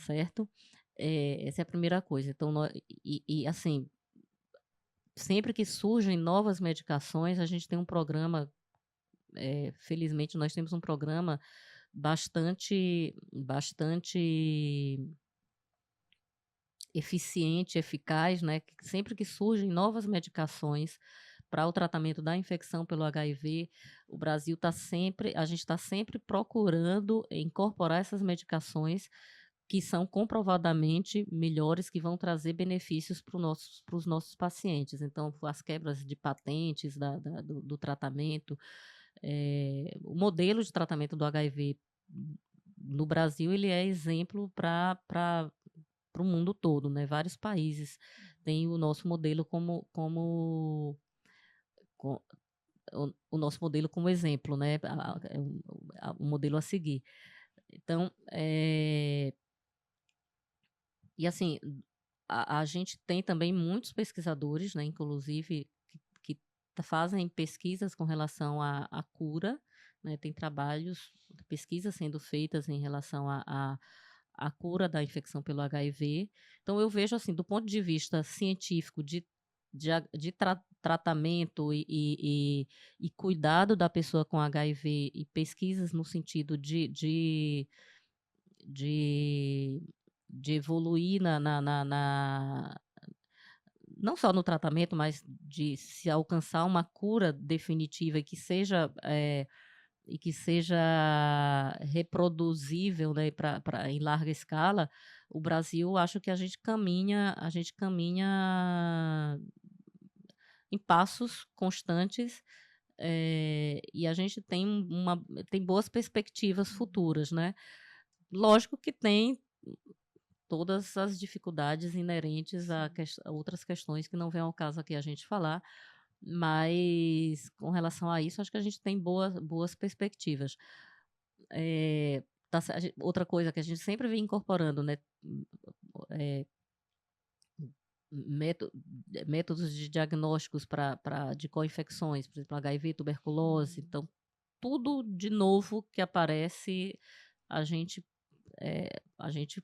certo? Essa é a primeira coisa. Então, assim, sempre que surgem novas medicações, a gente tem um programa, felizmente nós temos um programa bastante eficiente, eficaz, né? Sempre que surgem novas medicações para o tratamento da infecção pelo HIV, a gente está sempre procurando incorporar essas medicações que são comprovadamente melhores, que vão trazer benefícios para os nossos pacientes. Então, as quebras de patentes do tratamento, o modelo de tratamento do HIV no Brasil, ele é exemplo para o mundo todo, né? Vários países têm o nosso modelo o nosso modelo como exemplo, né? O modelo a seguir. Então, e assim, a gente tem também muitos pesquisadores, né? Inclusive, que fazem pesquisas com relação à cura, né? Tem pesquisas sendo feitas em relação à cura da infecção pelo HIV. Então, eu vejo, assim, do ponto de vista científico, de tratamento e cuidado da pessoa com HIV e pesquisas no sentido de evoluir não só no tratamento, mas de se alcançar uma cura definitiva e que seja reproduzível, né, em larga escala. O Brasil, acho que a gente caminha em passos constantes, e a gente tem boas perspectivas futuras, né? Lógico que tem todas as dificuldades inerentes a outras questões que não vem ao caso aqui a gente falar, mas com relação a isso, acho que a gente tem boas perspectivas. outra coisa que a gente sempre vem incorporando, né? Métodos de diagnósticos de co-infecções, por exemplo, HIV, tuberculose. Então, tudo de novo que aparece, a gente,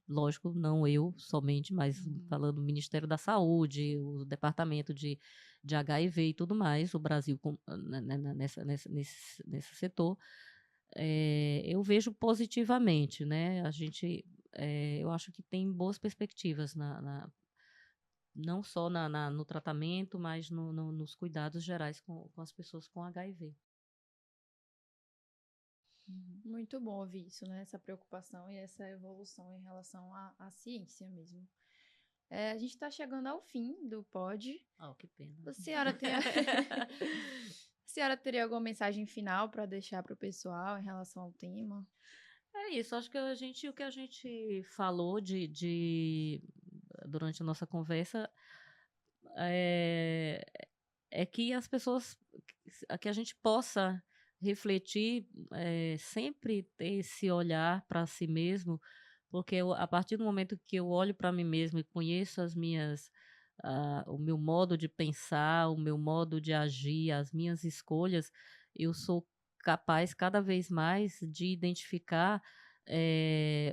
lógico, não eu somente, mas falando do Ministério da Saúde, o Departamento de HIV e tudo mais, o Brasil nesse setor, eu vejo positivamente, né? Eu acho que tem boas perspectivas não só no tratamento, mas nos cuidados gerais com as pessoas com HIV. Muito bom ouvir isso, né? Essa preocupação e essa evolução em relação à ciência mesmo. A gente está chegando ao fim do pod. Oh, que pena. A senhora teria alguma mensagem final para deixar para o pessoal em relação ao tema? É isso, acho que o que a gente falou durante a nossa conversa é que as pessoas, que a gente possa refletir, sempre ter esse olhar para si mesmo, porque a partir do momento que eu olho para mim mesmo e conheço o meu modo de pensar, o meu modo de agir, as minhas escolhas, eu sou capaz cada vez mais de identificar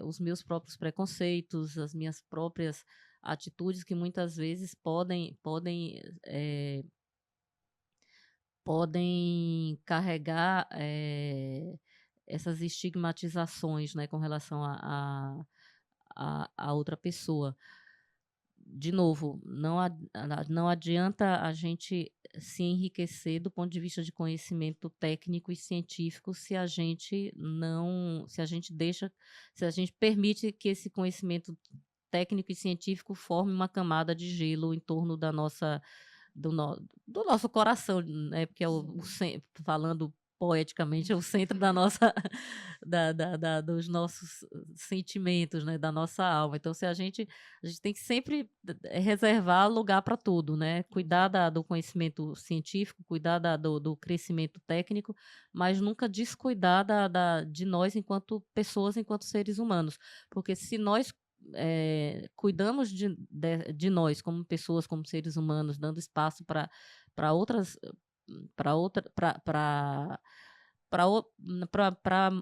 os meus próprios preconceitos, as minhas próprias atitudes que muitas vezes podem carregar essas estigmatizações, né, com relação a outra pessoa. De novo, não adianta a gente se enriquecer do ponto de vista de conhecimento técnico e científico se a gente permite que esse conhecimento técnico e científico forme uma camada de gelo em torno do nosso coração, né? Porque falando poeticamente, é o centro da nossa, dos nossos sentimentos, né? Da nossa alma. Então, a gente tem que sempre reservar lugar para tudo, né? Cuidar do conhecimento científico, cuidar do crescimento técnico, mas nunca descuidar de nós enquanto pessoas, enquanto seres humanos. Porque se nós cuidamos de nós como pessoas, como seres humanos, dando espaço para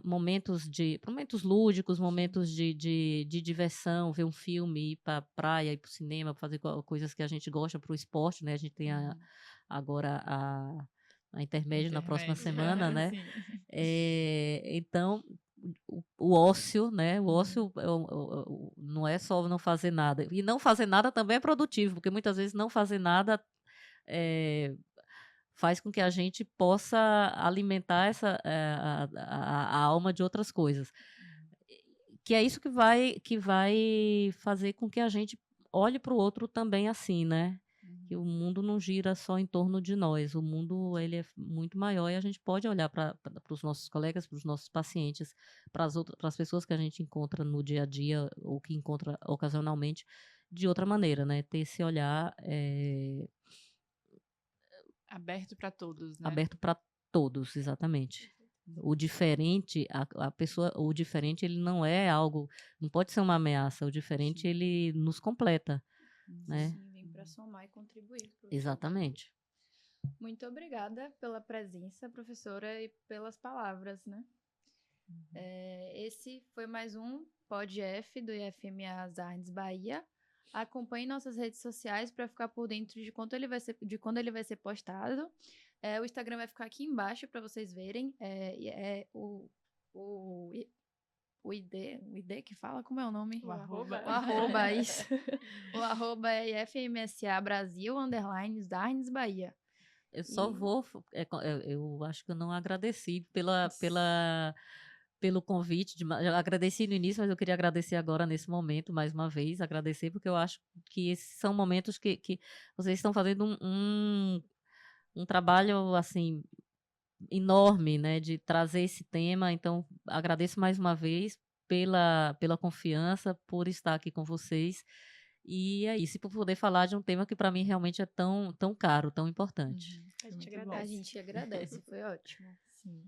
momentos lúdicos, momentos de diversão, ver um filme, ir para a praia, ir para o cinema, fazer coisas que a gente gosta, para o esporte, né? A gente tem agora a intermédio na próxima semana, né? Então, o ócio, né? O ócio não é só não fazer nada. E não fazer nada também é produtivo, porque muitas vezes não fazer nada faz com que a gente possa alimentar a alma de outras coisas. Que é isso que vai fazer com que a gente olhe para o outro também assim, né? Que o mundo não gira só em torno de nós. O mundo ele é muito maior e a gente pode olhar para os nossos colegas, para os nossos pacientes, para as pessoas que a gente encontra no dia a dia ou que encontra ocasionalmente de outra maneira, né? Ter esse olhar aberto para todos, né? Aberto para todos, exatamente. O diferente, o diferente, ele não é algo, não pode ser uma ameaça. O diferente, ele nos completa, né? Sim, vem para somar e contribuir. Exatamente. Muito obrigada pela presença, professora, e pelas palavras, né? Esse foi mais um Pod-F do IFMA Arnes Bahia. Acompanhe nossas redes sociais para ficar por dentro de quando ele vai ser postado. O Instagram vai ficar aqui embaixo para vocês verem. O ID que fala? Como é o nome? O arroba. O arroba, isso. O arroba é IFMSA Brasil, _Arnes Bahia. Eu só vou... eu acho que eu não agradeci pelo convite. Eu agradeci no início, mas eu queria agradecer agora, nesse momento, mais uma vez. Agradecer, porque eu acho que esses são momentos que vocês estão fazendo um trabalho, assim, enorme, né, de trazer esse tema. Então, agradeço mais uma vez pela confiança, por estar aqui com vocês. E é isso, e por poder falar de um tema que para mim realmente é tão caro, tão importante. A gente A gente agradece, foi ótimo. Sim.